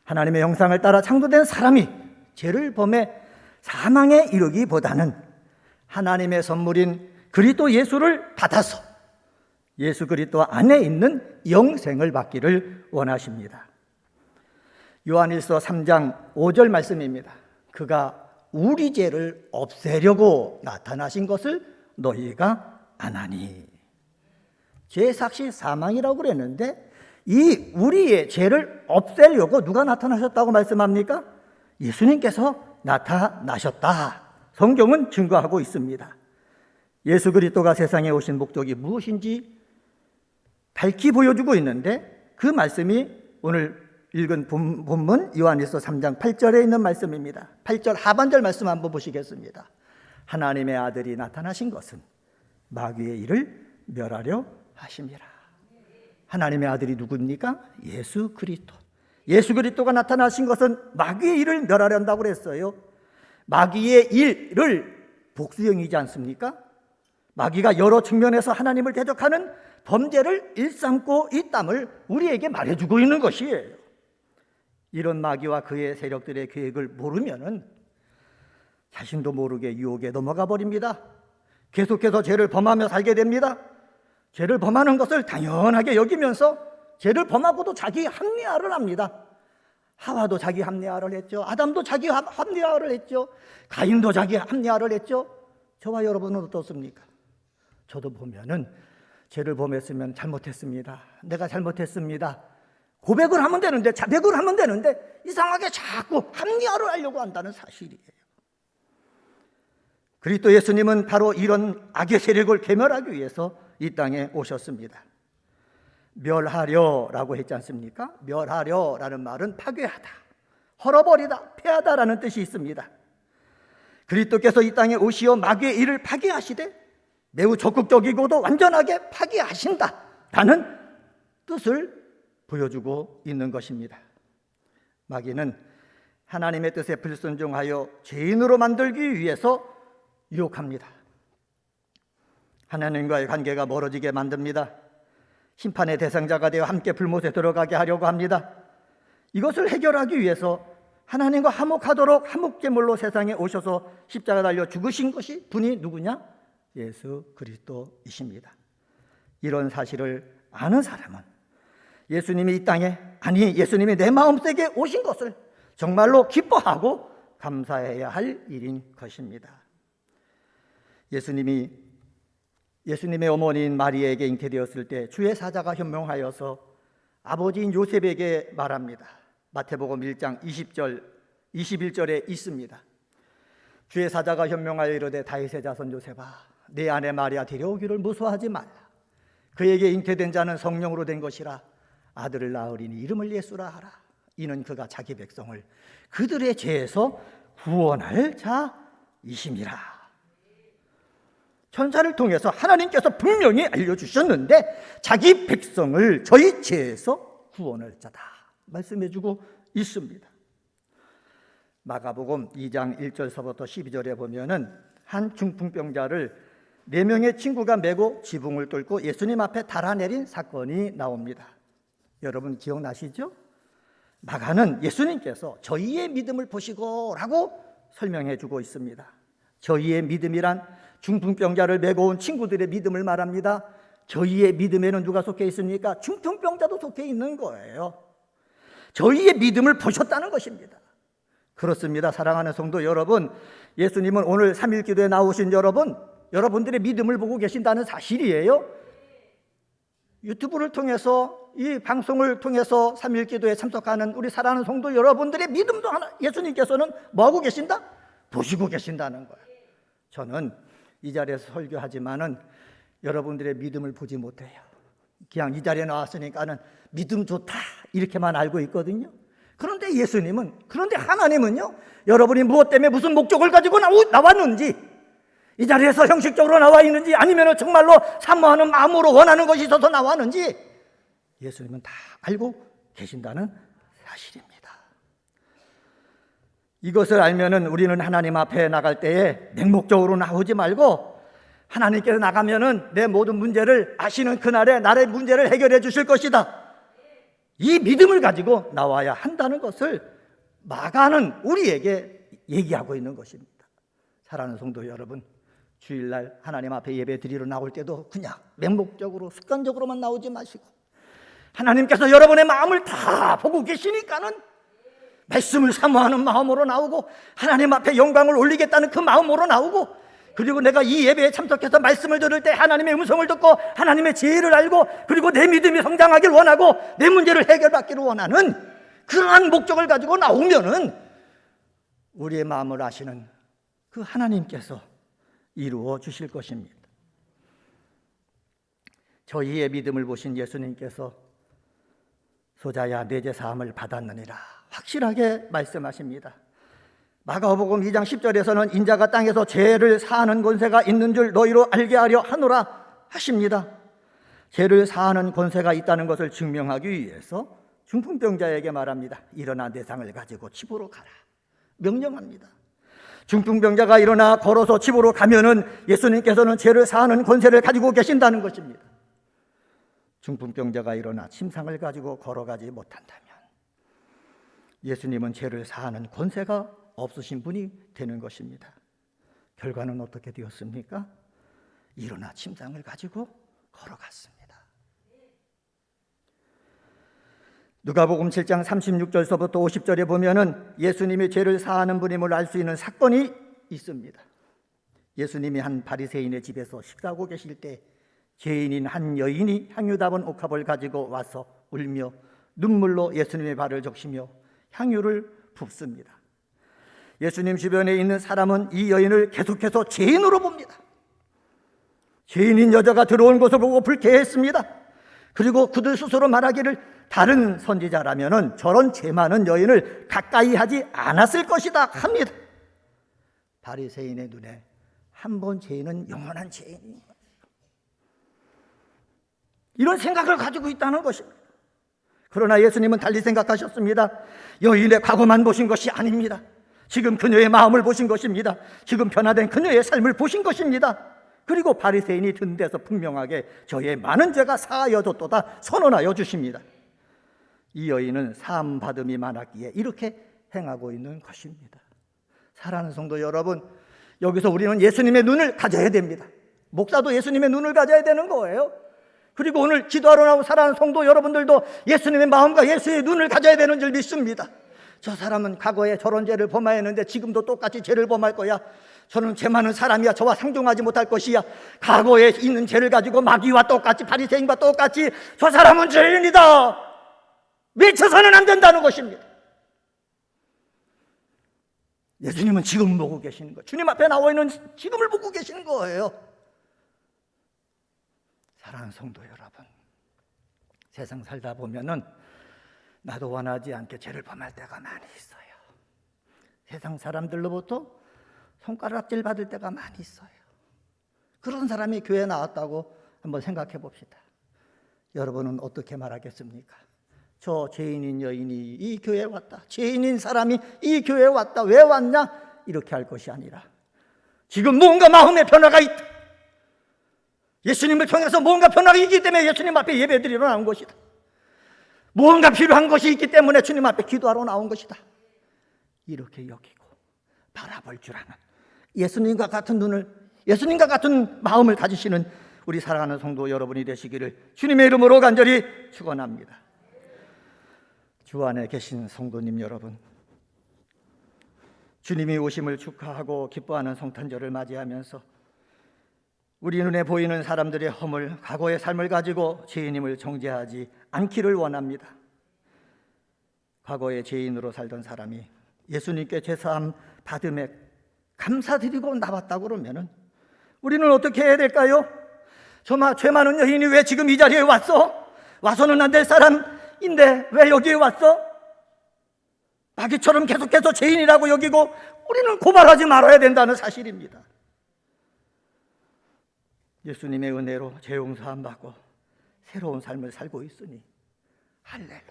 하나님의 형상을 따라 창조된 사람이 죄를 범해 사망에 이르기보다는 하나님의 선물인 그리스도 예수를 받아서 예수 그리스도 안에 있는 영생을 받기를 원하십니다. 요한일서 3장 5절 말씀입니다. 그가 우리 죄를 없애려고 나타나신 것을 너희가 아나니. 죄 삭시 사망이라고 그랬는데 이 우리의 죄를 없애려고 누가 나타나셨다고 말씀합니까? 예수님께서 나타나셨다. 성경은 증거하고 있습니다. 예수 그리스도가 세상에 오신 목적이 무엇인지 밝히 보여주고 있는데 그 말씀이 오늘 읽은 본문 요한일서 3장 8절에 있는 말씀입니다. 8절 하반절 말씀 한번 보시겠습니다. 하나님의 아들이 나타나신 것은 마귀의 일을 멸하려 하심이라. 하나님의 아들이 누굽니까? 예수 그리스도. 예수 그리스도가 나타나신 것은 마귀의 일을 멸하려 한다고 그랬어요. 마귀의 일을 복수형이지 않습니까? 마귀가 여러 측면에서 하나님을 대적하는 범죄를 일삼고 있담을 우리에게 말해주고 있는 것이에요. 이런 마귀와 그의 세력들의 계획을 모르면은 자신도 모르게 유혹에 넘어가 버립니다. 계속해서 죄를 범하며 살게 됩니다. 죄를 범하는 것을 당연하게 여기면서 죄를 범하고도 자기 합리화를 합니다. 하와도 자기 합리화를 했죠. 아담도 자기 합리화를 했죠. 가인도 자기 합리화를 했죠. 저와 여러분은 어떻습니까? 저도 보면은 죄를 범했으면 잘못했습니다. 내가 잘못했습니다. 고백을 하면 되는데, 자백을 하면 되는데 이상하게 자꾸 합리화를 하려고 한다는 사실이에요. 그리스도 예수님은 바로 이런 악의 세력을 괴멸하기 위해서 이 땅에 오셨습니다. 멸하려라고 했지 않습니까? 멸하려라는 말은 파괴하다, 헐어버리다, 폐하다라는 뜻이 있습니다. 그리스도께서 이 땅에 오시어 마귀의 일을 파괴하시되 매우 적극적이고도 완전하게 파괴하신다라는 뜻을 보여주고 있는 것입니다. 마귀는 하나님의 뜻에 불순종하여 죄인으로 만들기 위해서 유혹합니다. 하나님과의 관계가 멀어지게 만듭니다. 심판의 대상자가 되어 함께 불못에 들어가게 하려고 합니다. 이것을 해결하기 위해서 하나님과 화목하도록 화목제물로 세상에 오셔서 십자가 달려 죽으신 것이 분이 누구냐? 예수 그리스도이십니다. 이런 사실을 아는 사람은 예수님이 이 땅에, 아니 예수님이 내 마음속에 오신 것을 정말로 기뻐하고 감사해야 할 일인 것입니다. 예수님의 어머니인 마리아에게 잉태되었을 때 주의 사자가 현명하여서 아버지인 요셉에게 말합니다. 마태복음 1장 20절 21절에 있습니다. 주의 사자가 현명하여 이르되 다윗의 자손 요셉아, 내 아내 마리아 데려오기를 무서워하지 말라. 그에게 잉태된 자는 성령으로 된 것이라. 아들을 낳으리니 이름을 예수라 하라. 이는 그가 자기 백성을 그들의 죄에서 구원할 자이심이라. 천사를 통해서 하나님께서 분명히 알려주셨는데 자기 백성을 저희 죄에서 구원할 자다 말씀해주고 있습니다. 마가복음 2장 1절서부터 12절에 보면은 한 중풍병자를 4명의 친구가 메고 지붕을 뚫고 예수님 앞에 달아내린 사건이 나옵니다. 여러분 기억나시죠? 마가는 예수님께서 저희의 믿음을 보시고 라고 설명해 주고 있습니다. 저희의 믿음이란 중풍병자를 메고 온 친구들의 믿음을 말합니다. 저희의 믿음에는 누가 속해 있습니까? 중풍병자도 속해 있는 거예요. 저희의 믿음을 보셨다는 것입니다. 그렇습니다. 사랑하는 성도 여러분, 예수님은 오늘 3일 기도에 나오신 여러분들의 믿음을 보고 계신다는 사실이에요. 유튜브를 통해서, 이 방송을 통해서 3일 기도에 참석하는 우리 사랑하는 성도 여러분들의 믿음도 예수님께서는 뭐하고 계신다? 보시고 계신다는 거예요. 저는 이 자리에서 설교하지만은 여러분들의 믿음을 보지 못해요. 그냥 이 자리에 나왔으니까는 믿음 좋다 이렇게만 알고 있거든요. 그런데 하나님은요, 여러분이 무엇 때문에 무슨 목적을 가지고 나왔는지, 이 자리에서 형식적으로 나와 있는지, 아니면 정말로 사모하는 마음으로 원하는 것이 있어서 나왔는지 예수님은 다 알고 계신다는 사실입니다. 이것을 알면은 우리는 하나님 앞에 나갈 때에 맹목적으로 나오지 말고, 하나님께서 나가면은 내 모든 문제를 아시는 그날에 나의 문제를 해결해 주실 것이다, 이 믿음을 가지고 나와야 한다는 것을 마가는 우리에게 얘기하고 있는 것입니다. 사랑하는 성도 여러분, 주일날 하나님 앞에 예배 드리러 나올 때도 그냥 맹목적으로 습관적으로만 나오지 마시고 하나님께서 여러분의 마음을 다 보고 계시니까는 말씀을 사모하는 마음으로 나오고 하나님 앞에 영광을 올리겠다는 그 마음으로 나오고, 그리고 내가 이 예배에 참석해서 말씀을 들을 때 하나님의 음성을 듣고 하나님의 지혜를 알고 그리고 내 믿음이 성장하길 원하고 내 문제를 해결받기를 원하는 그러한 목적을 가지고 나오면은 우리의 마음을 아시는 그 하나님께서 이루어 주실 것입니다. 저희의 믿음을 보신 예수님께서 소자야 내 죄 사함을 받았느니라 확실하게 말씀하십니다. 마가복음 2장 10절에서는 인자가 땅에서 죄를 사하는 권세가 있는 줄 너희로 알게 하려 하노라 하십니다. 죄를 사하는 권세가 있다는 것을 증명하기 위해서 중풍병자에게 말합니다. 일어나 내 상을 가지고 집으로 가라 명령합니다. 중풍병자가 일어나 걸어서 집으로 가면은 예수님께서는 죄를 사하는 권세를 가지고 계신다는 것입니다. 중풍병자가 일어나 침상을 가지고 걸어가지 못한다면 예수님은 죄를 사하는 권세가 없으신 분이 되는 것입니다. 결과는 어떻게 되었습니까? 일어나 침상을 가지고 걸어갔습니다. 누가복음 7장 36절서부터 50절에 보면은 예수님이 죄를 사하는 분임을 알 수 있는 사건이 있습니다. 예수님이 한 바리새인의 집에서 식사하고 계실 때 죄인인 한 여인이 향유 담은 옥합을 가지고 와서 울며 눈물로 예수님의 발을 적시며 향유를 붓습니다. 예수님 주변에 있는 사람은 이 여인을 계속해서 죄인으로 봅니다. 죄인인 여자가 들어온 것을 보고 불쾌했습니다. 그리고 그들 스스로 말하기를 다른 선지자라면 저런 죄 많은 여인을 가까이 하지 않았을 것이다 합니다. 바리새인의 눈에 한 번 죄인은 영원한 죄인인 거예요. 이런 생각을 가지고 있다는 것입니다. 그러나 예수님은 달리 생각하셨습니다. 여인의 과거만 보신 것이 아닙니다. 지금 그녀의 마음을 보신 것입니다. 지금 변화된 그녀의 삶을 보신 것입니다. 그리고 바리새인이 든 데서 분명하게 저의 많은 죄가 사하여졌도다 선언하여 주십니다. 이 여인은 사함 받음이 많았기에 이렇게 행하고 있는 것입니다. 사랑하는 성도 여러분, 여기서 우리는 예수님의 눈을 가져야 됩니다. 목사도 예수님의 눈을 가져야 되는 거예요. 그리고 오늘 기도하러 나온 사랑하는 성도 여러분들도 예수님의 마음과 예수의 눈을 가져야 되는 줄 믿습니다. 저 사람은 과거에 저런 죄를 범하였는데 지금도 똑같이 죄를 범할 거야. 저는 죄 많은 사람이야. 저와 상종하지 못할 것이야. 과거에 있는 죄를 가지고 마귀와 똑같이 바리새인과 똑같이 저 사람은 죄인이다 외쳐서는 안 된다는 것입니다. 예수님은 지금 보고 계시는 거예요. 주님 앞에 나와 있는 지금을 보고 계시는 거예요. 사랑하는 성도 여러분, 세상 살다 보면은 나도 원하지 않게 죄를 범할 때가 많이 있어요. 세상 사람들로부터 손가락질 받을 때가 많이 있어요. 그런 사람이 교회에 나왔다고 한번 생각해 봅시다. 여러분은 어떻게 말하겠습니까? 저 죄인인 여인이 이 교회에 왔다. 죄인인 사람이 이 교회에 왔다. 왜 왔냐? 이렇게 할 것이 아니라 지금 뭔가 마음의 변화가 있다. 예수님을 통해서 뭔가 변화가 있기 때문에 예수님 앞에 예배드리러 나온 것이다. 뭔가 필요한 것이 있기 때문에 주님 앞에 기도하러 나온 것이다. 이렇게 여기고 바라볼 줄 아는 예수님과 같은 눈을, 예수님과 같은 마음을 가지시는 우리 사랑하는 성도 여러분이 되시기를 주님의 이름으로 간절히 축원합니다. 주 안에 계신 성도님 여러분, 주님이 오심을 축하하고 기뻐하는 성탄절을 맞이하면서 우리 눈에 보이는 사람들의 허물, 과거의 삶을 가지고 죄인임을 정죄하지 않기를 원합니다. 과거의 죄인으로 살던 사람이 예수님께 죄사함 받음에 감사드리고 나왔다고 그러면은 우리는 어떻게 해야 될까요? 죄 많은 여인이 왜 지금 이 자리에 왔어? 와서는 안 될 사람인데 왜 여기에 왔어? 마귀처럼 계속해서 죄인이라고 여기고 우리는 고발하지 말아야 된다는 사실입니다. 예수님의 은혜로 죄 용서함 받고 새로운 삶을 살고 있으니 할렐루야,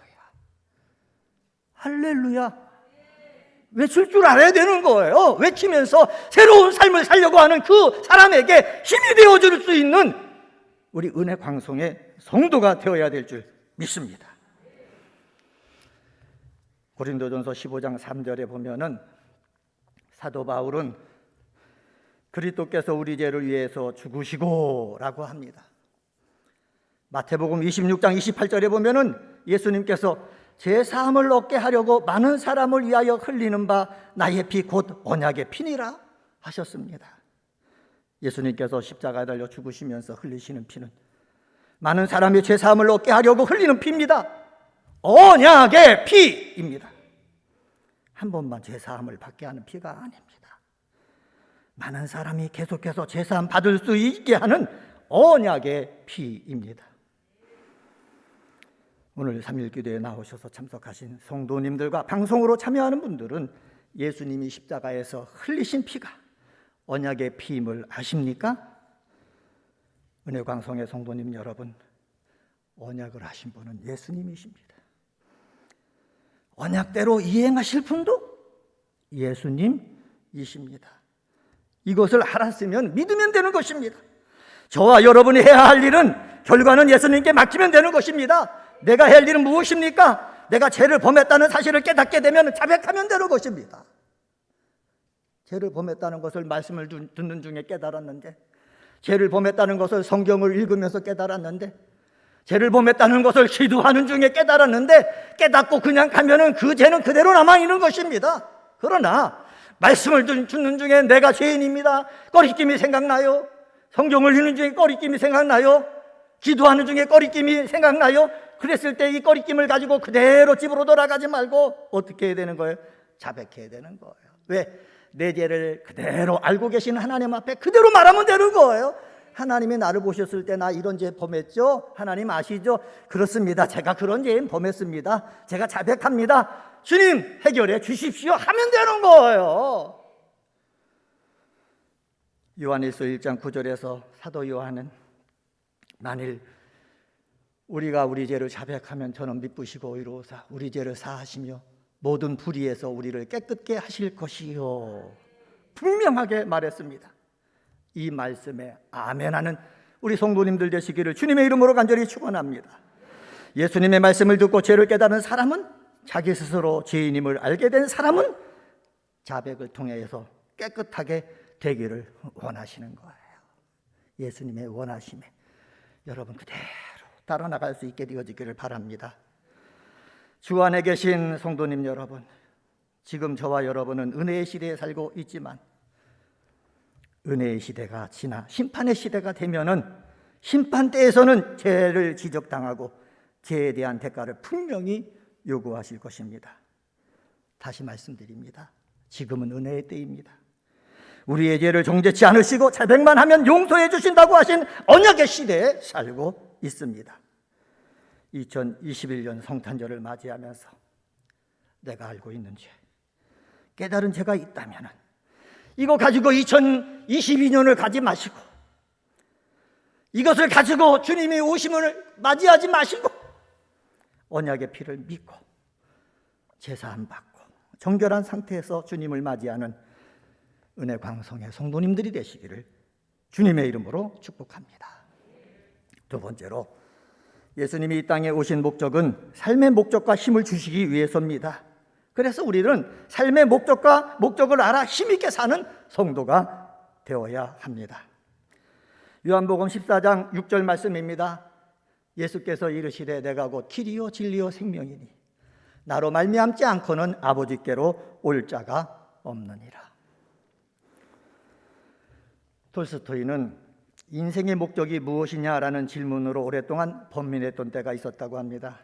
할렐루야 외칠 줄 알아야 되는 거예요. 외치면서 새로운 삶을 살려고 하는 그 사람에게 힘이 되어줄 수 있는 우리 은혜 광송의 성도가 되어야 될 줄 믿습니다. 고린도전서 15장 3절에 보면은 사도 바울은 그리스도께서 우리 죄를 위해서 죽으시고 라고 합니다. 마태복음 26장 28절에 보면은 예수님께서 제 사함을 얻게 하려고 많은 사람을 위하여 흘리는 바 나의 피 곧 언약의 피니라 하셨습니다. 예수님께서 십자가에 달려 죽으시면서 흘리시는 피는 많은 사람이 제 사함을 얻게 하려고 흘리는 피입니다. 언약의 피입니다. 한 번만 제 사함을 받게 하는 피가 아닙니다. 많은 사람이 계속해서 제 사함 받을 수 있게 하는 언약의 피입니다. 오늘 3일 기도에 나오셔서 참석하신 성도님들과 방송으로 참여하는 분들은 예수님이 십자가에서 흘리신 피가 언약의 피임을 아십니까? 은혜광성의 성도님 여러분, 언약을 하신 분은 예수님이십니다. 언약대로 이행하실 분도 예수님이십니다. 이것을 알았으면 믿으면 되는 것입니다. 저와 여러분이 해야 할 일은 결과는 예수님께 맡기면 되는 것입니다. 내가 해야 할 일은 무엇입니까? 내가 죄를 범했다는 사실을 깨닫게 되면 자백하면 되는 것입니다. 죄를 범했다는 것을 말씀을 듣는 중에 깨달았는데, 죄를 범했다는 것을 성경을 읽으면서 깨달았는데, 죄를 범했다는 것을 기도하는 중에 깨달았는데, 깨닫고 그냥 가면은 그 죄는 그대로 남아있는 것입니다. 그러나 말씀을 듣는 중에 내가 죄인입니다, 꺼리낌이 생각나요? 성경을 읽는 중에 꺼리낌이 생각나요? 기도하는 중에 꺼리낌이 생각나요? 그랬을 때 이 꺼리낌을 가지고 그대로 집으로 돌아가지 말고 어떻게 해야 되는 거예요? 자백해야 되는 거예요. 왜? 내 죄를 그대로 알고 계신 하나님 앞에 그대로 말하면 되는 거예요. 하나님이 나를 보셨을 때 나 이런 죄 범했죠? 하나님 아시죠? 그렇습니다. 제가 그런 죄 범했습니다. 제가 자백합니다. 주님 해결해 주십시오 하면 되는 거예요. 요한일서 1장 9절에서 사도 요한은 만일 우리가 우리 죄를 자백하면 저는 미쁘시고 의로우사 우리 죄를 사하시며 모든 불의에서 우리를 깨끗게 하실 것이요, 분명하게 말했습니다. 이 말씀에 아멘하는 우리 성도님들 되시기를 주님의 이름으로 간절히 축원합니다. 예수님의 말씀을 듣고 죄를 깨달은 사람은, 자기 스스로 죄인임을 알게 된 사람은 자백을 통해서 깨끗하게 되기를 원하시는 거예요. 예수님의 원하심에 여러분 그대로 따라 나갈 수 있게 되어지기를 바랍니다. 주 안에 계신 성도님 여러분, 지금 저와 여러분은 은혜의 시대에 살고 있지만 은혜의 시대가 지나 심판의 시대가 되면은 심판 때에서는 죄를 지적당하고 죄에 대한 대가를 분명히 요구하실 것입니다. 다시 말씀드립니다. 지금은 은혜의 때입니다. 우리의 죄를 정죄치 않으시고 자백만 하면 용서해 주신다고 하신 언약의 시대에 살고 있습니다. 2021년 성탄절을 맞이하면서 내가 알고 있는 죄, 깨달은 죄가 있다면 이거 가지고 2022년을 가지 마시고, 이것을 가지고 주님이 오심을 맞이하지 마시고 언약의 피를 믿고 제사함 받고 정결한 상태에서 주님을 맞이하는 은혜 광성의 성도님들이 되시기를 주님의 이름으로 축복합니다. 두 번째로, 예수님이 이 땅에 오신 목적은 삶의 목적과 힘을 주시기 위해서입니다. 그래서 우리는 삶의 목적을 알아 힘있게 사는 성도가 되어야 합니다. 요한복음 14장 6절 말씀입니다. 예수께서 이르시되 내가 곧 길이요 진리요 생명이니 나로 말미암지 않고는 아버지께로 올 자가 없느니라. 톨스토이는 인생의 목적이 무엇이냐라는 질문으로 오랫동안 번민했던 때가 있었다고 합니다.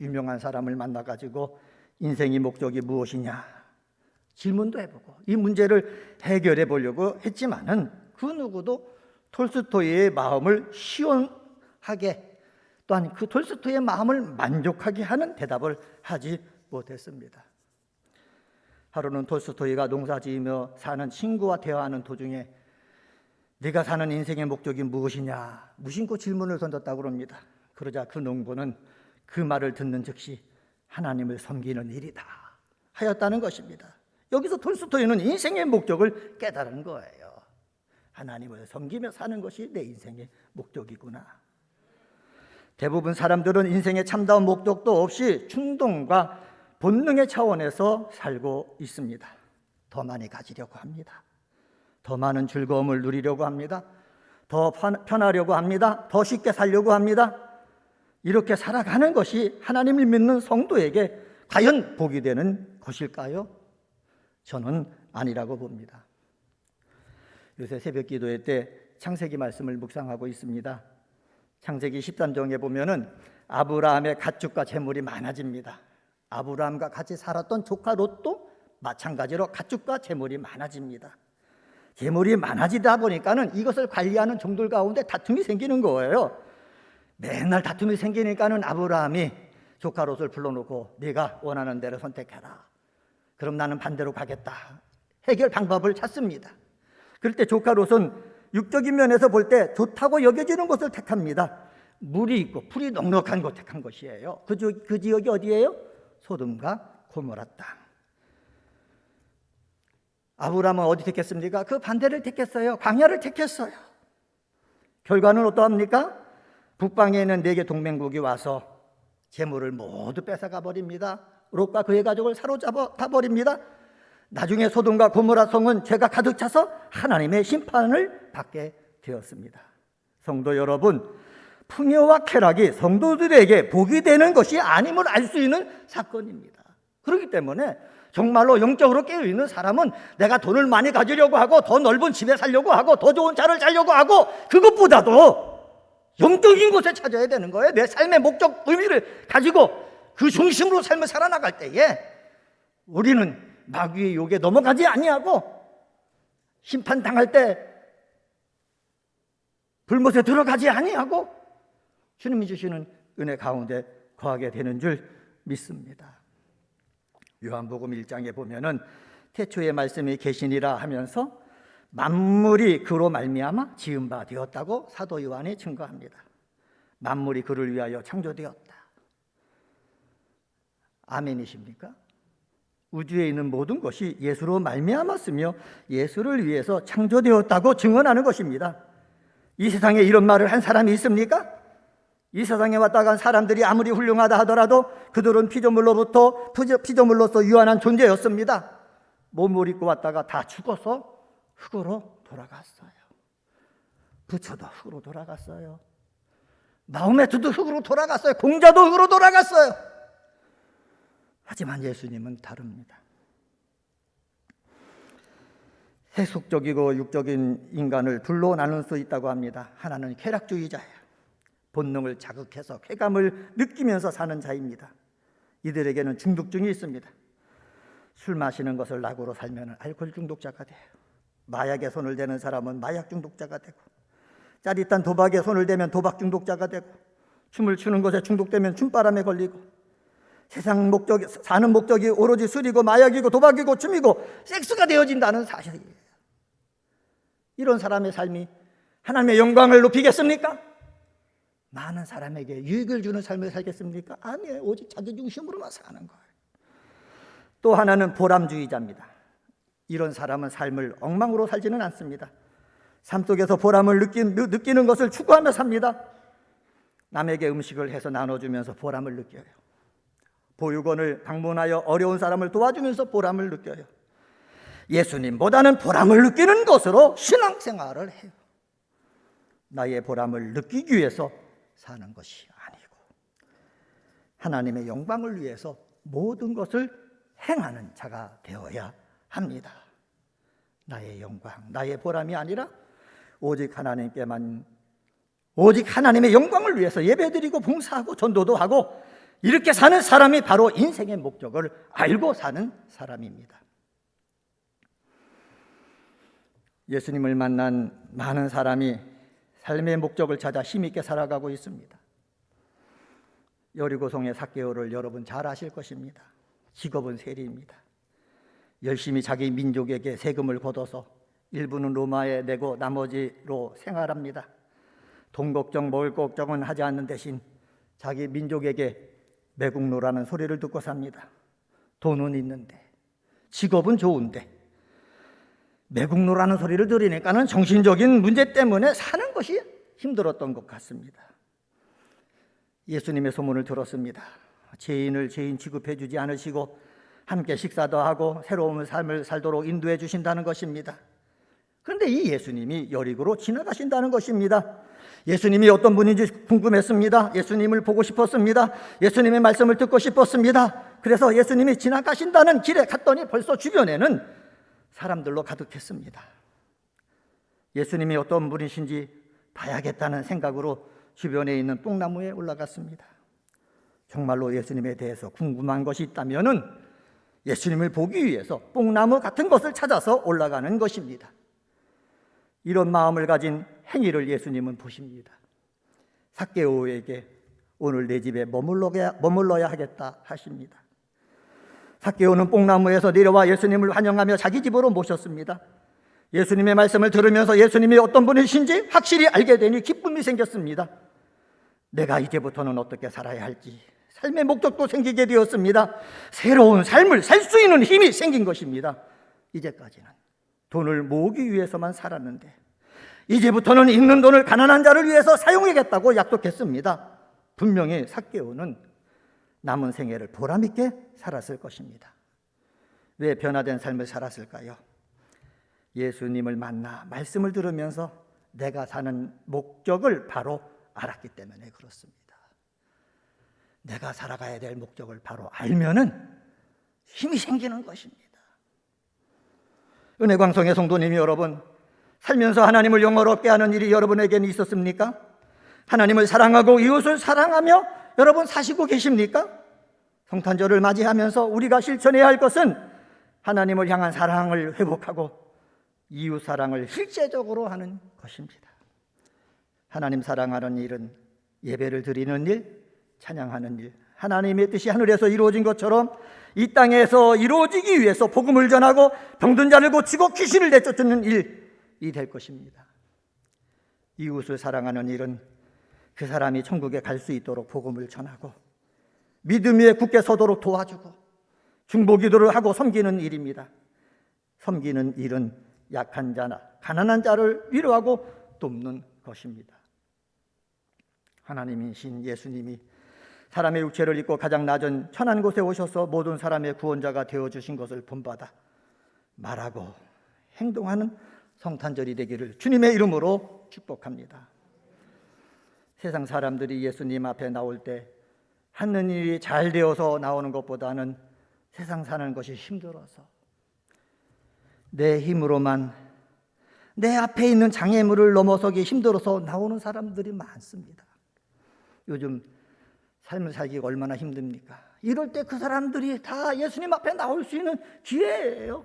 유명한 사람을 만나가지고 인생의 목적이 무엇이냐 질문도 해보고 이 문제를 해결해 보려고 했지만은 그 누구도 톨스토이의 마음을 시원하게, 또한 그 톨스토이의 마음을 만족하게 하는 대답을 하지 못했습니다. 하루는 톨스토이가 농사지으며 사는 친구와 대화하는 도중에 네가 사는 인생의 목적이 무엇이냐 무심코 질문을 던졌다고 합니다. 그러자 그 농부는 그 말을 듣는 즉시 하나님을 섬기는 일이다 하였다는 것입니다. 여기서 톨스토이는 인생의 목적을 깨달은 거예요. 하나님을 섬기며 사는 것이 내 인생의 목적이구나. 대부분 사람들은 인생의 참다운 목적도 없이 충동과 본능의 차원에서 살고 있습니다. 더 많이 가지려고 합니다. 더 많은 즐거움을 누리려고 합니다. 더 편하려고 합니다. 더 쉽게 살려고 합니다. 이렇게 살아가는 것이 하나님을 믿는 성도에게 과연 복이 되는 것일까요? 저는 아니라고 봅니다. 요새 새벽 기도회 때 창세기 말씀을 묵상하고 있습니다. 창세기 13장에 보면은 아브라함의 가축과 재물이 많아집니다. 아브라함과 같이 살았던 조카 롯도 마찬가지로 가축과 재물이 많아집니다. 재물이 많아지다 보니까는 이것을 관리하는 종들 가운데 다툼이 생기는 거예요. 맨날 다툼이 생기니까는 아브라함이 조카 롯을 불러놓고 네가 원하는 대로 선택해라. 그럼 나는 반대로 가겠다. 해결 방법을 찾습니다. 그럴 때 조카 롯은 육적인 면에서 볼 때 좋다고 여겨지는 곳을 택합니다. 물이 있고 풀이 넉넉한 곳 택한 것이에요. 그 지역이 어디예요? 소돔과 고모라 땅. 아브라함은 어디 택했습니까? 그 반대를 택했어요. 광야를 택했어요. 결과는 어떠합니까? 북방에 있는 4개 동맹국이 와서 재물을 모두 뺏어가 버립니다. 롯과 그의 가족을 사로잡아 버립니다. 나중에 소돔과 고모라 성은 죄가 가득 차서 하나님의 심판을 받게 되었습니다. 성도 여러분, 풍요와 쾌락이 성도들에게 복이 되는 것이 아님을 알 수 있는 사건입니다. 그렇기 때문에 정말로 영적으로 깨어있는 사람은 내가 돈을 많이 가지려고 하고 더 넓은 집에 살려고 하고 더 좋은 차를 살려고 하고 그것보다도 영적인 곳에 찾아야 되는 거예요. 내 삶의 목적, 의미를 가지고 그 중심으로 삶을 살아나갈 때에 우리는 마귀의 욕에 넘어가지 아니하고 심판당할 때 불못에 들어가지 아니하고 주님이 주시는 은혜 가운데 거하게 되는 줄 믿습니다. 요한복음 1장에 보면은 태초에 말씀이 계시니라 하면서 만물이 그로 말미암아 지은 바 되었다고 사도 요한이 증거합니다. 만물이 그를 위하여 창조되었다. 아멘이십니까? 우주에 있는 모든 것이 예수로 말미암았으며 예수를 위해서 창조되었다고 증언하는 것입니다. 이 세상에 이런 말을 한 사람이 있습니까? 이 세상에 왔다 간 사람들이 아무리 훌륭하다 하더라도 그들은 피조물로서 유한한 존재였습니다. 몸을 입고 왔다가 다 죽어서 흙으로 돌아갔어요. 부처도 흙으로 돌아갔어요. 마호메트도 흙으로 돌아갔어요. 공자도 흙으로 돌아갔어요. 하지만 예수님은 다릅니다. 세속적이고 육적인 인간을 둘로 나눌 수 있다고 합니다. 하나는 쾌락주의자예요. 본능을 자극해서 쾌감을 느끼면서 사는 자입니다. 이들에게는 중독증이 있습니다. 술 마시는 것을 낙으로 살면 알코올 중독자가 돼요. 마약에 손을 대는 사람은 마약 중독자가 되고, 짜릿한 도박에 손을 대면 도박 중독자가 되고, 춤을 추는 것에 중독되면 춤바람에 걸리고, 세상 목적이, 사는 목적이 오로지 술이고 마약이고 도박이고 춤이고 섹스가 되어진다는 사실이에요. 이런 사람의 삶이 하나님의 영광을 높이겠습니까? 많은 사람에게 유익을 주는 삶을 살겠습니까? 아니에요. 오직 자기 중심으로만 사는 거예요. 또 하나는 보람주의자입니다. 이런 사람은 삶을 엉망으로 살지는 않습니다. 삶 속에서 보람을 느끼는 것을 추구하며 삽니다. 남에게 음식을 해서 나눠주면서 보람을 느껴요. 보육원을 방문하여 어려운 사람을 도와주면서 보람을 느껴요. 예수님보다는 보람을 느끼는 것으로 신앙생활을 해요. 나의 보람을 느끼기 위해서 사는 것이 아니고 하나님의 영광을 위해서 모든 것을 행하는 자가 되어야 합니다. 나의 영광, 나의 보람이 아니라 오직 하나님께만, 오직 하나님의 영광을 위해서 예배드리고 봉사하고 전도도 하고 이렇게 사는 사람이 바로 인생의 목적을 알고 사는 사람입니다. 예수님을 만난 많은 사람이 삶의 목적을 찾아 힘있게 살아가고 있습니다. 여리고성의 삭개오를 여러분 잘 아실 것입니다. 직업은 세리입니다. 열심히 자기 민족에게 세금을 걷어서 일부는 로마에 내고 나머지로 생활합니다. 돈 걱정, 먹을 걱정은 하지 않는 대신 자기 민족에게 매국노라는 소리를 듣고 삽니다. 돈은 있는데, 직업은 좋은데 매국노라는 소리를 들으니까는 정신적인 문제 때문에 사는 것이 힘들었던 것 같습니다. 예수님의 소문을 들었습니다. 죄인을 죄인 취급해 주지 않으시고 함께 식사도 하고 새로운 삶을 살도록 인도해 주신다는 것입니다. 그런데 이 예수님이 여리고로 지나가신다는 것입니다. 예수님이 어떤 분인지 궁금했습니다. 예수님을 보고 싶었습니다. 예수님의 말씀을 듣고 싶었습니다. 그래서 예수님이 지나가신다는 길에 갔더니 벌써 주변에는 사람들로 가득했습니다. 예수님이 어떤 분이신지 봐야겠다는 생각으로 주변에 있는 뽕나무에 올라갔습니다. 정말로 예수님에 대해서 궁금한 것이 있다면은 예수님을 보기 위해서 뽕나무 같은 것을 찾아서 올라가는 것입니다. 이런 마음을 가진 행위를 예수님은 보십니다. 삭개오에게 오늘 내 집에 머물러야 하겠다 하십니다. 삭개오는 뽕나무에서 내려와 예수님을 환영하며 자기 집으로 모셨습니다. 예수님의 말씀을 들으면서 예수님이 어떤 분이신지 확실히 알게 되니 기쁨이 생겼습니다. 내가 이제부터는 어떻게 살아야 할지 삶의 목적도 생기게 되었습니다. 새로운 삶을 살 수 있는 힘이 생긴 것입니다. 이제까지는 돈을 모으기 위해서만 살았는데 이제부터는 있는 돈을 가난한 자를 위해서 사용하겠다고 약속했습니다. 분명히 삭개오는 남은 생애를 보람있게 살았을 것입니다. 왜 변화된 삶을 살았을까요? 예수님을 만나 말씀을 들으면서 내가 사는 목적을 바로 알았기 때문에 그렇습니다. 내가 살아가야 될 목적을 바로 알면은 힘이 생기는 것입니다. 은혜광성의 성도님이 여러분, 살면서 하나님을 영화롭게 하는 일이 여러분에게는 있었습니까? 하나님을 사랑하고 이웃을 사랑하며 여러분 사시고 계십니까? 성탄절을 맞이하면서 우리가 실천해야 할 것은 하나님을 향한 사랑을 회복하고 이웃 사랑을 실제적으로 하는 것입니다. 하나님 사랑하는 일은 예배를 드리는 일, 찬양하는 일, 하나님의 뜻이 하늘에서 이루어진 것처럼 이 땅에서 이루어지기 위해서 복음을 전하고 병든 자를 고치고 귀신을 내쫓는 일이 될 것입니다. 이웃을 사랑하는 일은 그 사람이 천국에 갈 수 있도록 복음을 전하고 믿음 위에 굳게 서도록 도와주고 중보기도를 하고 섬기는 일입니다. 섬기는 일은 약한 자나 가난한 자를 위로하고 돕는 것입니다. 하나님이신 예수님이 사람의 육체를 입고 가장 낮은 천한 곳에 오셔서 모든 사람의 구원자가 되어주신 것을 본받아 말하고 행동하는 성탄절이 되기를 주님의 이름으로 축복합니다. 세상 사람들이 예수님 앞에 나올 때 하는 일이 잘 되어서 나오는 것보다는 세상 사는 것이 힘들어서 내 힘으로만 내 앞에 있는 장애물을 넘어서기 힘들어서 나오는 사람들이 많습니다. 요즘 삶을 살기가 얼마나 힘듭니까? 이럴 때 그 사람들이 다 예수님 앞에 나올 수 있는 기회예요.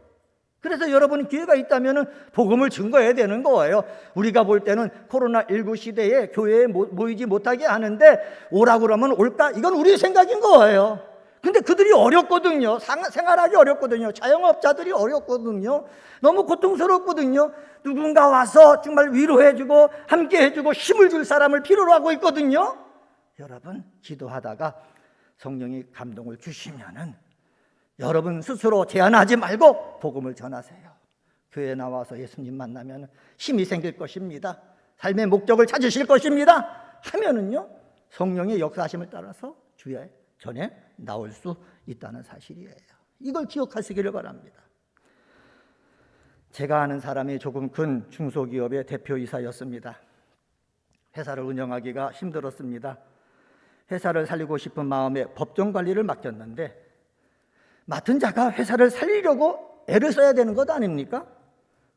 그래서 여러분이 기회가 있다면 복음을 증거해야 되는 거예요. 우리가 볼 때는 코로나19 시대에 교회에 모이지 못하게 하는데 오라고 그러면 올까? 이건 우리 생각인 거예요. 근데 그들이 어렵거든요. 생활하기 어렵거든요. 자영업자들이 어렵거든요. 너무 고통스럽거든요. 누군가 와서 정말 위로해주고 함께해주고 힘을 줄 사람을 필요로 하고 있거든요. 여러분 기도하다가 성령이 감동을 주시면은 여러분 스스로 제한하지 말고 복음을 전하세요. 교회에 나와서 예수님 만나면 힘이 생길 것입니다. 삶의 목적을 찾으실 것입니다. 하면은요 성령의 역사하심을 따라서 주의 전에 나올 수 있다는 사실이에요. 이걸 기억하시기를 바랍니다. 제가 아는 사람이 조금 큰 중소기업의 대표이사였습니다. 회사를 운영하기가 힘들었습니다. 회사를 살리고 싶은 마음에 법정 관리를 맡겼는데 맡은 자가 회사를 살리려고 애를 써야 되는 것 아닙니까?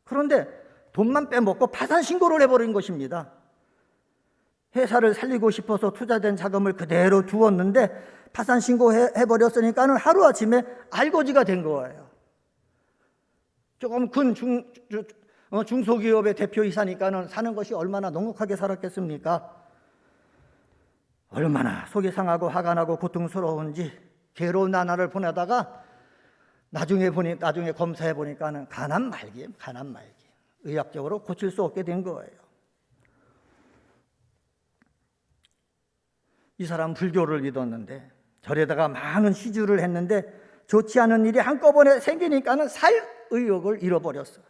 그런데 돈만 빼먹고 파산 신고를 해버린 것입니다. 회사를 살리고 싶어서 투자된 자금을 그대로 두었는데 파산 신고해버렸으니까는 하루아침에 알거지가 된 거예요. 조금 큰 중소기업의 대표이사니까는 사는 것이 얼마나 넉넉하게 살았겠습니까? 얼마나 속이 상하고 화가 나고 고통스러운지 괴로운 나날을 보내다가 나중에 검사해 보니까는 간암 말기. 의학적으로 고칠 수 없게 된 거예요. 이 사람은 불교를 믿었는데 절에다가 많은 시주를 했는데 좋지 않은 일이 한꺼번에 생기니까는 살 의욕을 잃어버렸어요.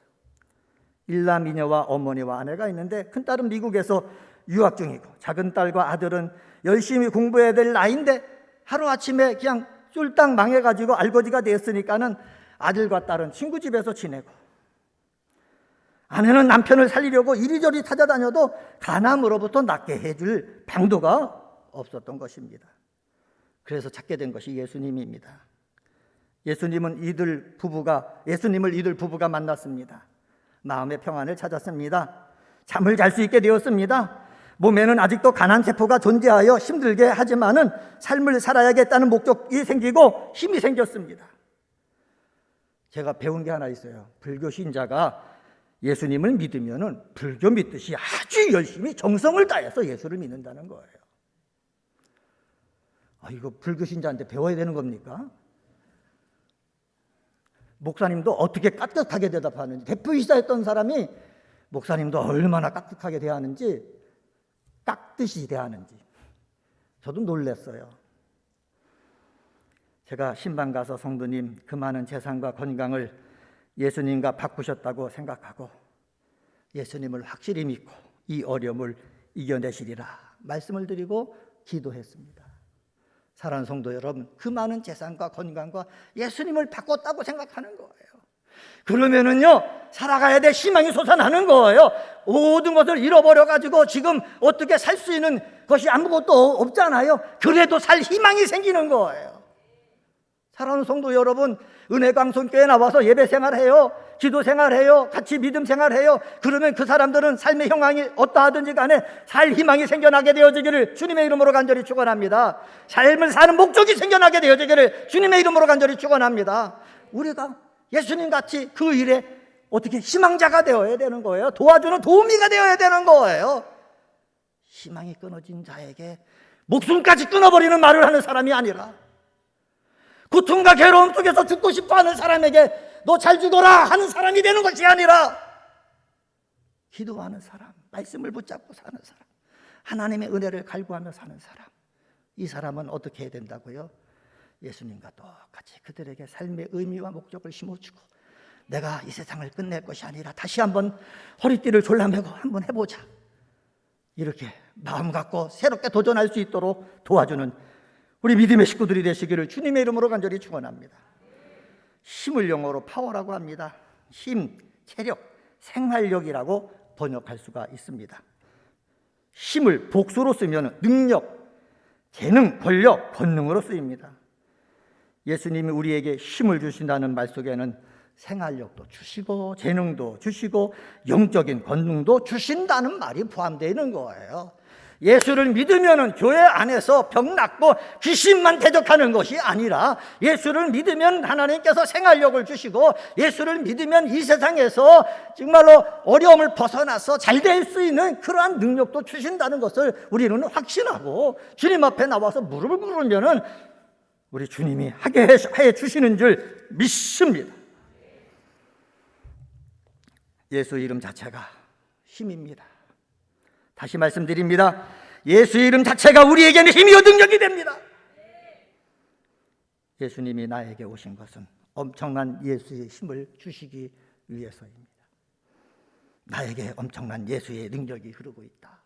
일남이녀와 어머니와 아내가 있는데 큰딸은 미국에서 유학 중이고 작은 딸과 아들은 열심히 공부해야 될 나이인데 하루아침에 그냥 쫄딱 망해가지고 알거지가 됐으니까는 아들과 딸은 친구 집에서 지내고 아내는 남편을 살리려고 이리저리 찾아다녀도 간암으로부터 낫게 해줄 방도가 없었던 것입니다. 그래서 찾게 된 것이 예수님입니다. 예수님을 이들 부부가 만났습니다. 마음의 평안을 찾았습니다. 잠을 잘 수 있게 되었습니다. 몸에는 아직도 간암 세포가 존재하여 힘들게 하지만은 삶을 살아야겠다는 목적이 생기고 힘이 생겼습니다. 제가 배운 게 하나 있어요. 불교 신자가 예수님을 믿으면은 불교 믿듯이 아주 열심히 정성을 다해서 예수를 믿는다는 거예요. 이거 불교 신자한테 배워야 되는 겁니까? 목사님도 어떻게 깍듯하게 대답하는지, 대표이사였던 사람이 목사님도 얼마나 깍듯하게 대하는지, 깍듯이 대하는지 저도 놀랐어요. 제가 신방 가서 성도님 그 많은 재산과 건강을 예수님과 바꾸셨다고 생각하고 예수님을 확실히 믿고 이 어려움을 이겨내시리라 말씀을 드리고 기도했습니다. 사랑하는 성도 여러분, 그 많은 재산과 건강과 예수님을 바꿨다고 생각하는 거예요. 그러면은요, 살아가야 될 희망이 솟아나는 거예요. 모든 것을 잃어버려가지고 지금 어떻게 살 수 있는 것이 아무것도 없잖아요. 그래도 살 희망이 생기는 거예요. 사랑하는 성도 여러분, 은혜강성교회 나와서 예배 생활해요. 기도 생활해요. 같이 믿음 생활해요. 그러면 그 사람들은 삶의 형황이 어떠하든지 간에 살 희망이 생겨나게 되어지기를 주님의 이름으로 간절히 축원합니다. 삶을 사는 목적이 생겨나게 되어지기를 주님의 이름으로 간절히 축원합니다. 우리가 예수님같이 그 일에 어떻게 희망자가 되어야 되는 거예요. 도와주는 도우미가 되어야 되는 거예요. 희망이 끊어진 자에게 목숨까지 끊어버리는 말을 하는 사람이 아니라, 고통과 괴로움 속에서 죽고 싶어하는 사람에게 너 잘 죽어라 하는 사람이 되는 것이 아니라, 기도하는 사람, 말씀을 붙잡고 사는 사람, 하나님의 은혜를 갈구하며 사는 사람, 이 사람은 어떻게 해야 된다고요? 예수님과 똑같이 그들에게 삶의 의미와 목적을 심어주고, 내가 이 세상을 끝낼 것이 아니라 다시 한번 허리띠를 졸라매고 한번 해보자, 이렇게 마음 갖고 새롭게 도전할 수 있도록 도와주는 우리 믿음의 식구들이 되시기를 주님의 이름으로 간절히 축원합니다. 힘을 영어로 파워라고 합니다. 힘, 체력, 생활력이라고 번역할 수가 있습니다. 힘을 복수로 쓰면 능력, 재능, 권력, 권능으로 쓰입니다. 예수님이 우리에게 힘을 주신다는 말 속에는 생활력도 주시고 재능도 주시고 영적인 권능도 주신다는 말이 포함되어 있는 거예요. 예수를 믿으면 교회 안에서 병 낫고 귀신만 대적하는 것이 아니라, 예수를 믿으면 하나님께서 생활력을 주시고, 예수를 믿으면 이 세상에서 정말로 어려움을 벗어나서 잘 될 수 있는 그러한 능력도 주신다는 것을 우리는 확신하고 주님 앞에 나와서 무릎을 꿇으면 우리 주님이 하게 해 주시는 줄 믿습니다. 예수 이름 자체가 힘입니다. 다시 말씀드립니다. 예수 이름 자체가 우리에게는 힘이요 능력이 됩니다. 예수님이 나에게 오신 것은 엄청난 예수의 힘을 주시기 위해서입니다. 나에게 엄청난 예수의 능력이 흐르고 있다.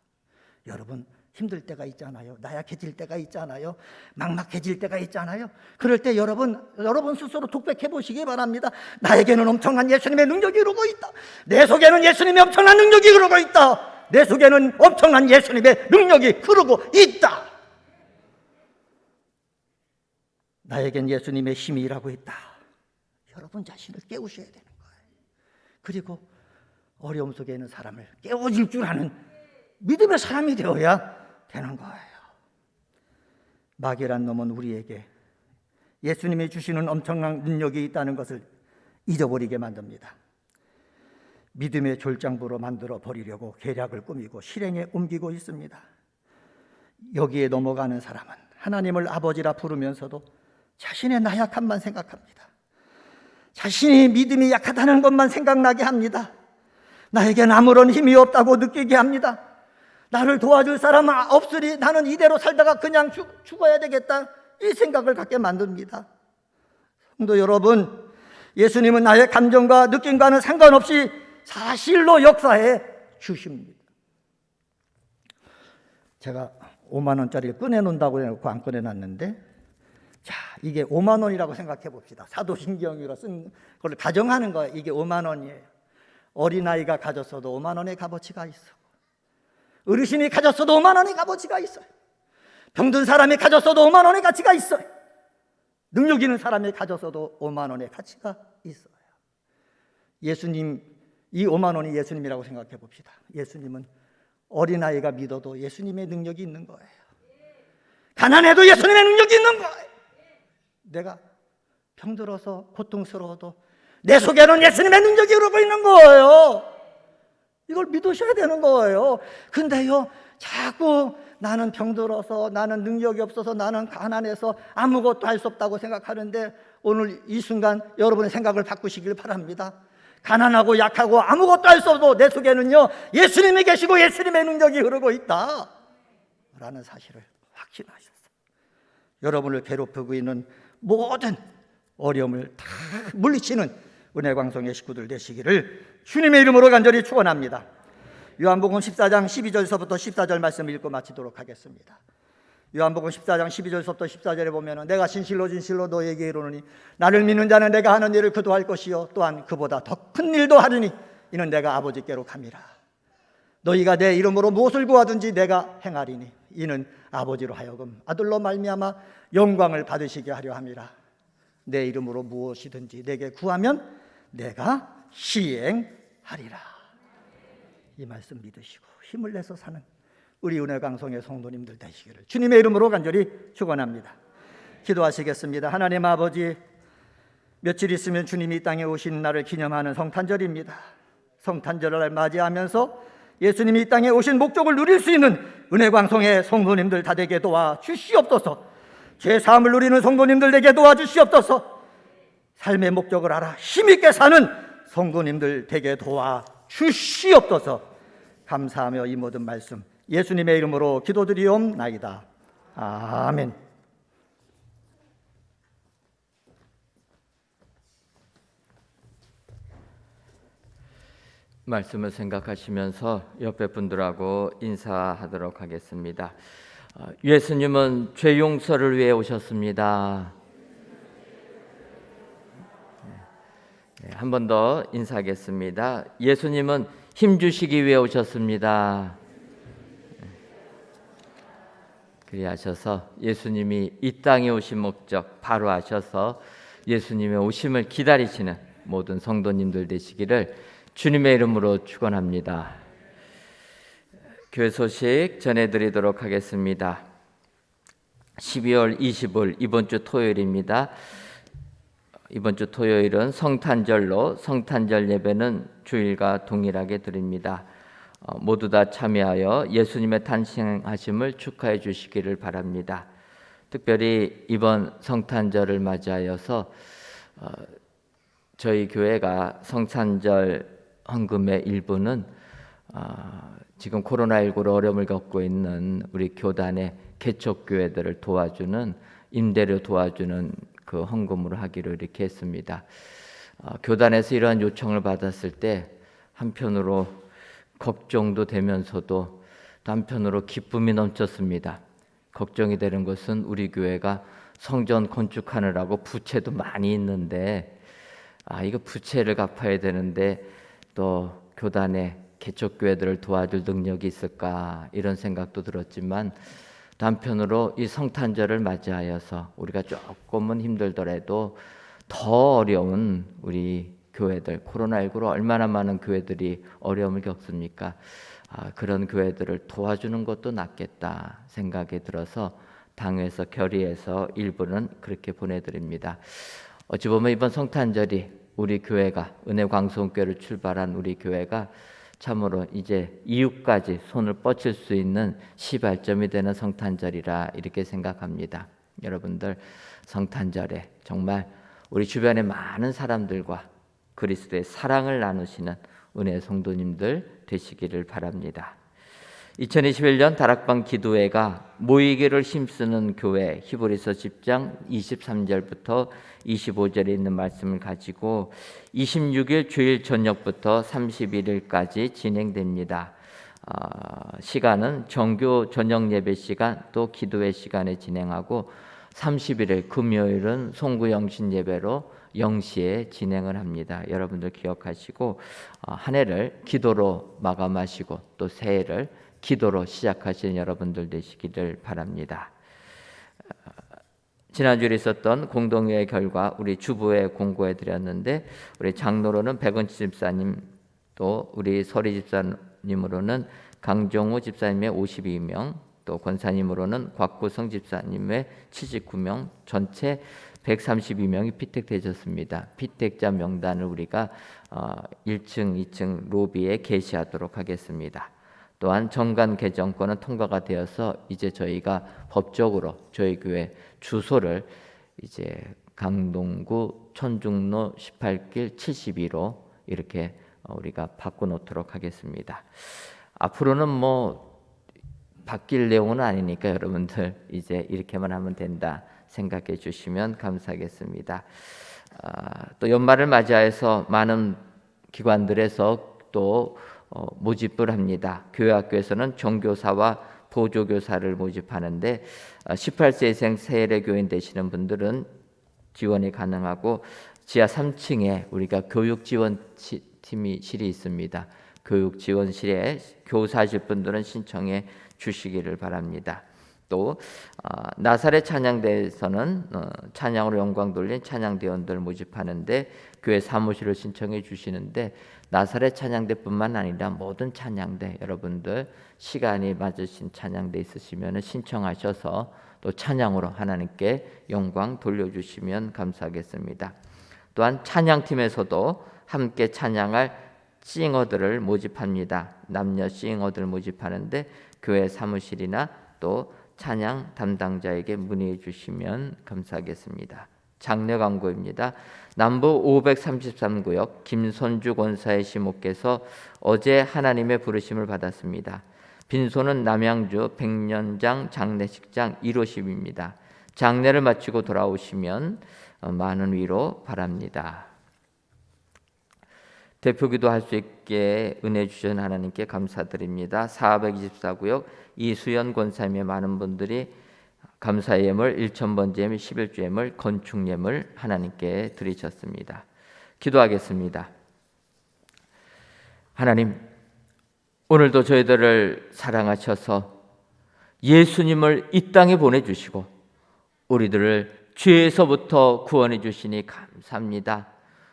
여러분, 힘들 때가 있잖아요. 나약해질 때가 있잖아요. 막막해질 때가 있잖아요. 그럴 때 여러분 스스로 독백해 보시기 바랍니다. 나에게는 엄청난 예수님의 능력이 흐르고 있다. 내 속에는 예수님의 엄청난 능력이 흐르고 있다. 내 속에는 엄청난 예수님의 능력이 흐르고 있다. 나에겐 예수님의 힘이 일하고 있다. 여러분 자신을 깨우셔야 되는 거예요. 그리고 어려움 속에 있는 사람을 깨워줄 줄 아는 믿음의 사람이 되어야 되는 거예요. 마귀란 놈은 우리에게 예수님이 주시는 엄청난 능력이 있다는 것을 잊어버리게 만듭니다. 믿음의 졸장부로 만들어 버리려고 계략을 꾸미고 실행에 옮기고 있습니다. 여기에 넘어가는 사람은 하나님을 아버지라 부르면서도 자신의 나약함만 생각합니다. 자신이 믿음이 약하다는 것만 생각나게 합니다. 나에겐 아무런 힘이 없다고 느끼게 합니다. 나를 도와줄 사람 없으니 나는 이대로 살다가 그냥 죽어야 되겠다, 이 생각을 갖게 만듭니다. 성도 여러분, 예수님은 나의 감정과 느낌과는 상관없이 사실로 역사해 주십니다. 제가 5만 원짜리를 꺼내놓는다고 해놓고 안 꺼내놨는데, 자, 이게 5만 원이라고 생각해 봅시다. 사도신경으로 쓴 걸 가정하는 거예요. 이게 5만 원이에요. 어린아이가 가졌어도 5만 원의 값어치가 있어. 어르신이 가졌어도 5만 원의 값어치가 있어요. 병든 사람이 가졌어도 5만 원의 가치가 있어요. 능력 있는 사람이 가졌어도 5만 원의 가치가 있어요. 예수님, 이 5만 원이 예수님이라고 생각해 봅시다. 예수님은 어린아이가 믿어도 예수님의 능력이 있는 거예요. 가난해도 예수님의 능력이 있는 거예요. 내가 병들어서 고통스러워도 내 속에는 예수님의 능력이 흐르고 있는 거예요. 이걸 믿으셔야 되는 거예요. 근데요, 자꾸 나는 병들어서, 나는 능력이 없어서, 나는 가난해서 아무것도 할 수 없다고 생각하는데, 오늘 이 순간 여러분의 생각을 바꾸시길 바랍니다. 가난하고 약하고 아무것도 할 수 없어도 내 속에는요, 예수님이 계시고 예수님의 능력이 흐르고 있다 라는 사실을 확신하셨어요. 여러분을 괴롭히고 있는 모든 어려움을 다 물리치는 은혜광성의 식구들 되시기를 주님의 이름으로 간절히 축원합니다. 요한복음 14장 12절서부터 14절 말씀 읽고 마치도록 하겠습니다. 요한복음 14장 12절서부터 14절에 보면 내가 진실로 진실로 너에게 이르노니 나를 믿는 자는 내가 하는 일을 그도 할 것이요 또한 그보다 더 큰 일도 하리니 이는 내가 아버지께로 감이라. 너희가 내 이름으로 무엇을 구하든지 내가 행하리니 이는 아버지로 하여금 아들로 말미암아 영광을 받으시게 하려 함이라. 내 이름으로 무엇이든지 내게 구하면 내가 시행하리라. 이 말씀 믿으시고 힘을 내서 사는 우리 은혜광성의 성도님들 되시기를 주님의 이름으로 간절히 축원합니다. 기도하시겠습니다. 하나님 아버지, 며칠 있으면 주님이 이 땅에 오신 날을 기념하는 성탄절입니다. 성탄절을 맞이하면서 예수님이 이 땅에 오신 목적을 누릴 수 있는 은혜광성의 성도님들 다 되게 도와주시옵소서. 죄사함을 누리는 성도님들 되게 도와주시옵소서. 삶의 목적을 알아 힘있게 사는 성도님들 되게 도와주시옵소서. 감사하며 이 모든 말씀 예수님의 이름으로 기도드리옵나이다. 아멘. 말씀을 생각하시면서 옆에 분들하고 인사하도록 하겠습니다. 예수님은 죄 용서를 위해 오셨습니다. 한 번 더 인사하겠습니다. 예수님은 힘 주시기 위해 오셨습니다. 그리하셔서 예수님이 이 땅에 오신 목적 바로 아셔서 예수님의 오심을 기다리시는 모든 성도님들 되시기를 주님의 이름으로 축원합니다. 교회 소식 전해드리도록 하겠습니다. 12월 20일 이번 주 토요일입니다. 이번 주 토요일은 성탄절로 성탄절 예배는 주일과 동일하게 드립니다. 모두 다 참여하여 예수님의 탄생하심을 축하해 주시기를 바랍니다. 특별히 이번 성탄절을 맞이하여서 저희 교회가 성탄절 헌금의 일부는 지금 코로나19로 어려움을 겪고 있는 우리 교단의 개척교회들을 도와주는 임대료 도와주는 그 헌금으로 하기로 이렇게 했습니다. 교단에서 이러한 요청을 받았을 때 한편으로 걱정도 되면서도 또 한편으로 기쁨이 넘쳤습니다. 걱정이 되는 것은 우리 교회가 성전 건축하느라고 부채도 많이 있는데 이거 부채를 갚아야 되는데 또 교단의 개척교회들을 도와줄 능력이 있을까 이런 생각도 들었지만 또 한편으로 이 성탄절을 맞이하여서 우리가 조금은 힘들더라도 더 어려운 우리 교회들, 코로나19로 얼마나 많은 교회들이 어려움을 겪습니까? 그런 교회들을 도와주는 것도 낫겠다 생각이 들어서 당회에서 결의해서 일부는 그렇게 보내드립니다. 어찌 보면 이번 성탄절이 우리 교회가 은혜광성교회를 출발한 우리 교회가 참으로 이제 이웃까지 손을 뻗칠 수 있는 시발점이 되는 성탄절이라 이렇게 생각합니다. 여러분들 성탄절에 정말 우리 주변의 많은 사람들과 그리스도의 사랑을 나누시는 은혜 성도님들 되시기를 바랍니다. 2021년 다락방 기도회가 모이기를 힘쓰는 교회 히브리서 10장 23절부터 25절에 있는 말씀을 가지고 26일 주일 저녁부터 31일까지 진행됩니다. 시간은 정규 저녁 예배 시간 또 기도회 시간에 진행하고 31일 금요일은 송구영신 예배로 0시에 진행을 합니다. 여러분들 기억하시고 한 해를 기도로 마감하시고 또 새해를 기도로 시작하시는 여러분들 되시기를 바랍니다. 지난주에 있었던 공동회의 결과 우리 주부에 공고해 드렸는데, 우리 장로로는 백은치 집사님, 또 우리 서리 집사님으로는 강정우 집사님의 52명, 또 권사님으로는 곽구성 집사님의 79명, 전체 132명이 피택되셨습니다. 피택자 명단을 우리가 1층, 2층 로비에 게시하도록 하겠습니다. 또한 정관 개정권은 통과가 되어서 이제 저희가 법적으로 저희 교회 주소를 이제 강동구 천중로 18길 72로 이렇게 우리가 바꿔놓도록 하겠습니다. 앞으로는 뭐 바뀔 내용은 아니니까 여러분들 이제 이렇게만 하면 된다 생각해 주시면 감사하겠습니다. 또 연말을 맞이해서 많은 기관들에서 또 모집을 합니다. 교회 학교에서는 정교사와 보조교사를 모집하는데 18세 이상 세례 교인 되시는 분들은 지원이 가능하고 지하 3층에 우리가 교육지원실이 있습니다. 교육지원실에 교사하실 분들은 신청해 주시기를 바랍니다. 또 나사렛 찬양대에서는 찬양으로 영광 돌린 찬양대원들 모집하는데 교회 사무실을 신청해 주시는데, 나사렛 찬양대뿐만 아니라 모든 찬양대 여러분들 시간이 맞으신 찬양대 있으시면 신청하셔서 또 찬양으로 하나님께 영광 돌려주시면 감사하겠습니다. 또한 찬양팀에서도 함께 찬양할 싱어들을 모집합니다. 남녀 싱어들 모집하는데 교회 사무실이나 또 찬양 담당자에게 문의해 주시면 감사하겠습니다. 장례 광고입니다. 남부 533구역 김선주 권사의 시목께서 어제 하나님의 부르심을 받았습니다. 빈소는 남양주 백년장 장례식장 150입니다. 장례를 마치고 돌아오시면 많은 위로 바랍니다. 대표기도 할 수 있게 은혜 주신 하나님께 감사드립니다. 424구역 이수연 권사님의 많은 분들이 감사의 예물 1,000번째 예물 11주 예물 건축 예물 하나님께 드리셨습니다. 기도하겠습니다. 하나님, 오늘도 저희들을 사랑하셔서 예수님을 이 땅에 보내주시고 우리들을 죄에서부터 구원해 주시니 감사합니다.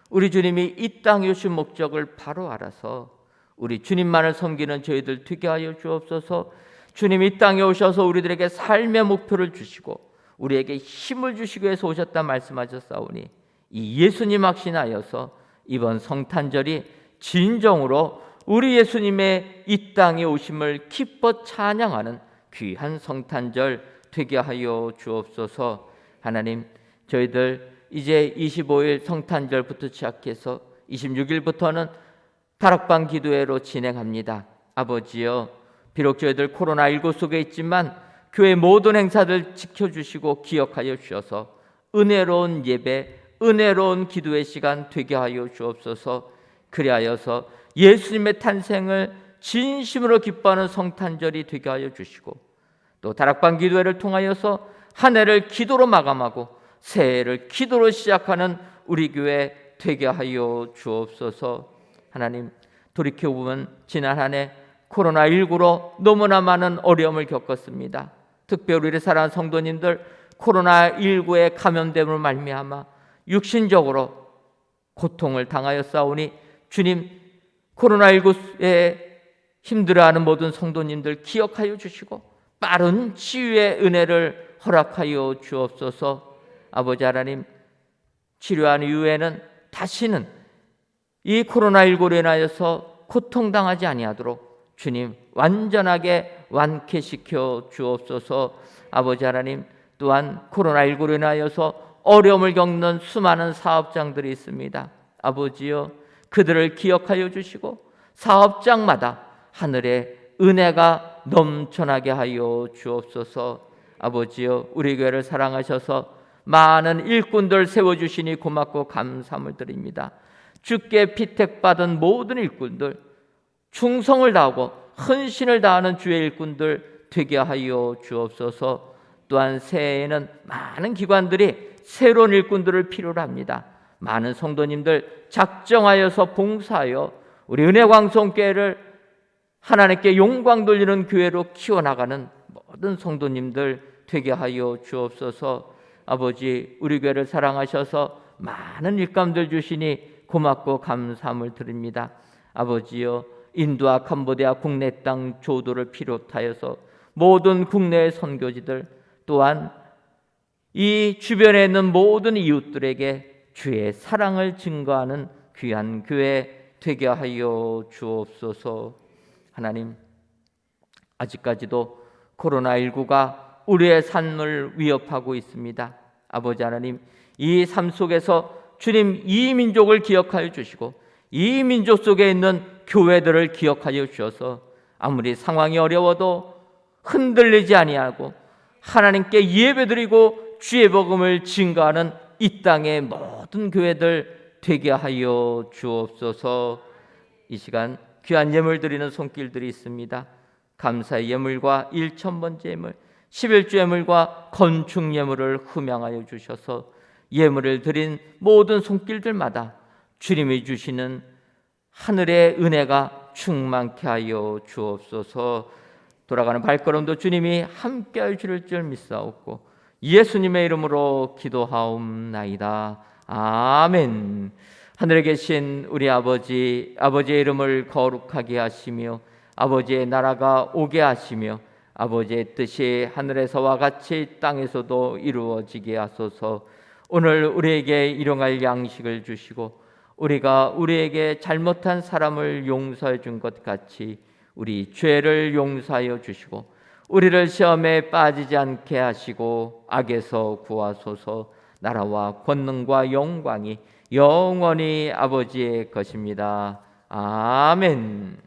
우리 주님이 이 땅에 오신 목적을 바로 알아서 우리 주님만을 섬기는 저희들 되게 하여 주옵소서. 주님이 이 땅에 오셔서 우리들에게 삶의 목표를 주시고 우리에게 힘을 주시기 위해서 오셨다 말씀하셨사오니 이 예수님 확신하여서 이번 성탄절이 진정으로 우리 예수님의 이 땅에 오심을 기뻐 찬양하는 귀한 성탄절 되게 하여 주옵소서. 하나님, 저희들 이제 25일 성탄절부터 시작해서 26일부터는 다락방 기도회로 진행합니다. 아버지여, 비록 저희들 코로나19 속에 있지만 교회 모든 행사들 지켜주시고 기억하여 주셔서 은혜로운 예배, 은혜로운 기도의 시간 되게 하여 주옵소서. 그리하여서 예수님의 탄생을 진심으로 기뻐하는 성탄절이 되게 하여 주시고 또 다락방 기도회를 통하여서 한 해를 기도로 마감하고 새해를 기도로 시작하는 우리 교회 되게 하여 주옵소서. 하나님, 돌이켜보면 지난 한 해 코로나19로 너무나 많은 어려움을 겪었습니다. 특별히 우리 사랑하는 성도님들 코로나19에 감염됨으로 말미암아 육신적으로 고통을 당하였사오니 주님, 코로나19에 힘들어하는 모든 성도님들 기억하여 주시고 빠른 치유의 은혜를 허락하여 주옵소서. 아버지 하나님, 치료한 이후에는 다시는 이 코로나19로 인하여서 고통당하지 아니하도록 주님 완전하게 완쾌시켜 주옵소서. 아버지 하나님, 또한 코로나19로 인하여서 어려움을 겪는 수많은 사업장들이 있습니다. 아버지여, 그들을 기억하여 주시고 사업장마다 하늘의 은혜가 넘쳐나게 하여 주옵소서. 아버지여, 우리 교회를 사랑하셔서 많은 일꾼들 세워주시니 고맙고 감사함을 드립니다. 주께 피택받은 모든 일꾼들, 충성을 다하고 헌신을 다하는 주의 일꾼들 되게 하여 주옵소서. 또한 새해에는 많은 기관들이 새로운 일꾼들을 필요로 합니다. 많은 성도님들 작정하여서 봉사하여 우리 은혜광성교회를 하나님께 영광 돌리는 교회로 키워나가는 모든 성도님들 되게 하여 주옵소서. 아버지, 우리 교회를 사랑하셔서 많은 일감들 주시니 고맙고 감사함을 드립니다. 아버지여, 인도와 캄보디아 국내 땅 조도를 비롯하여서 모든 국내의 선교지들, 또한 이 주변에 있는 모든 이웃들에게 주의 사랑을 증거하는 귀한 교회 되게 하여 주옵소서. 하나님, 아직까지도 코로나19가 우리의 삶을 위협하고 있습니다. 아버지 하나님, 이 삶 속에서 주님 이 민족을 기억하여 주시고 이 민족 속에 있는 교회들을 기억하여 주셔서 아무리 상황이 어려워도 흔들리지 아니하고 하나님께 예배드리고 주의 복음을 증거하는 이 땅의 모든 교회들 되게 하여 주옵소서. 이 시간 귀한 예물 드리는 손길들이 있습니다. 감사의 예물과 1,000번째 예물, 11주 예물과 건축 예물을 흠양하여 주셔서 예물을 드린 모든 손길들마다 주님이 주시는 하늘의 은혜가 충만케 하여 주옵소서. 돌아가는 발걸음도 주님이 함께하여 주실 줄 믿사옵고 예수님의 이름으로 기도하옵나이다. 아멘. 하늘에 계신 우리 아버지, 아버지의 이름을 거룩하게 하시며 아버지의 나라가 오게 하시며 아버지의 뜻이 하늘에서와 같이 땅에서도 이루어지게 하소서. 오늘 우리에게 일용할 양식을 주시고 우리가 우리에게 잘못한 사람을 용서해 준 것 같이 우리 죄를 용서하여 주시고 우리를 시험에 빠지지 않게 하시고 악에서 구하소서. 나라와 권능과 영광이 영원히 아버지의 것입니다. 아멘.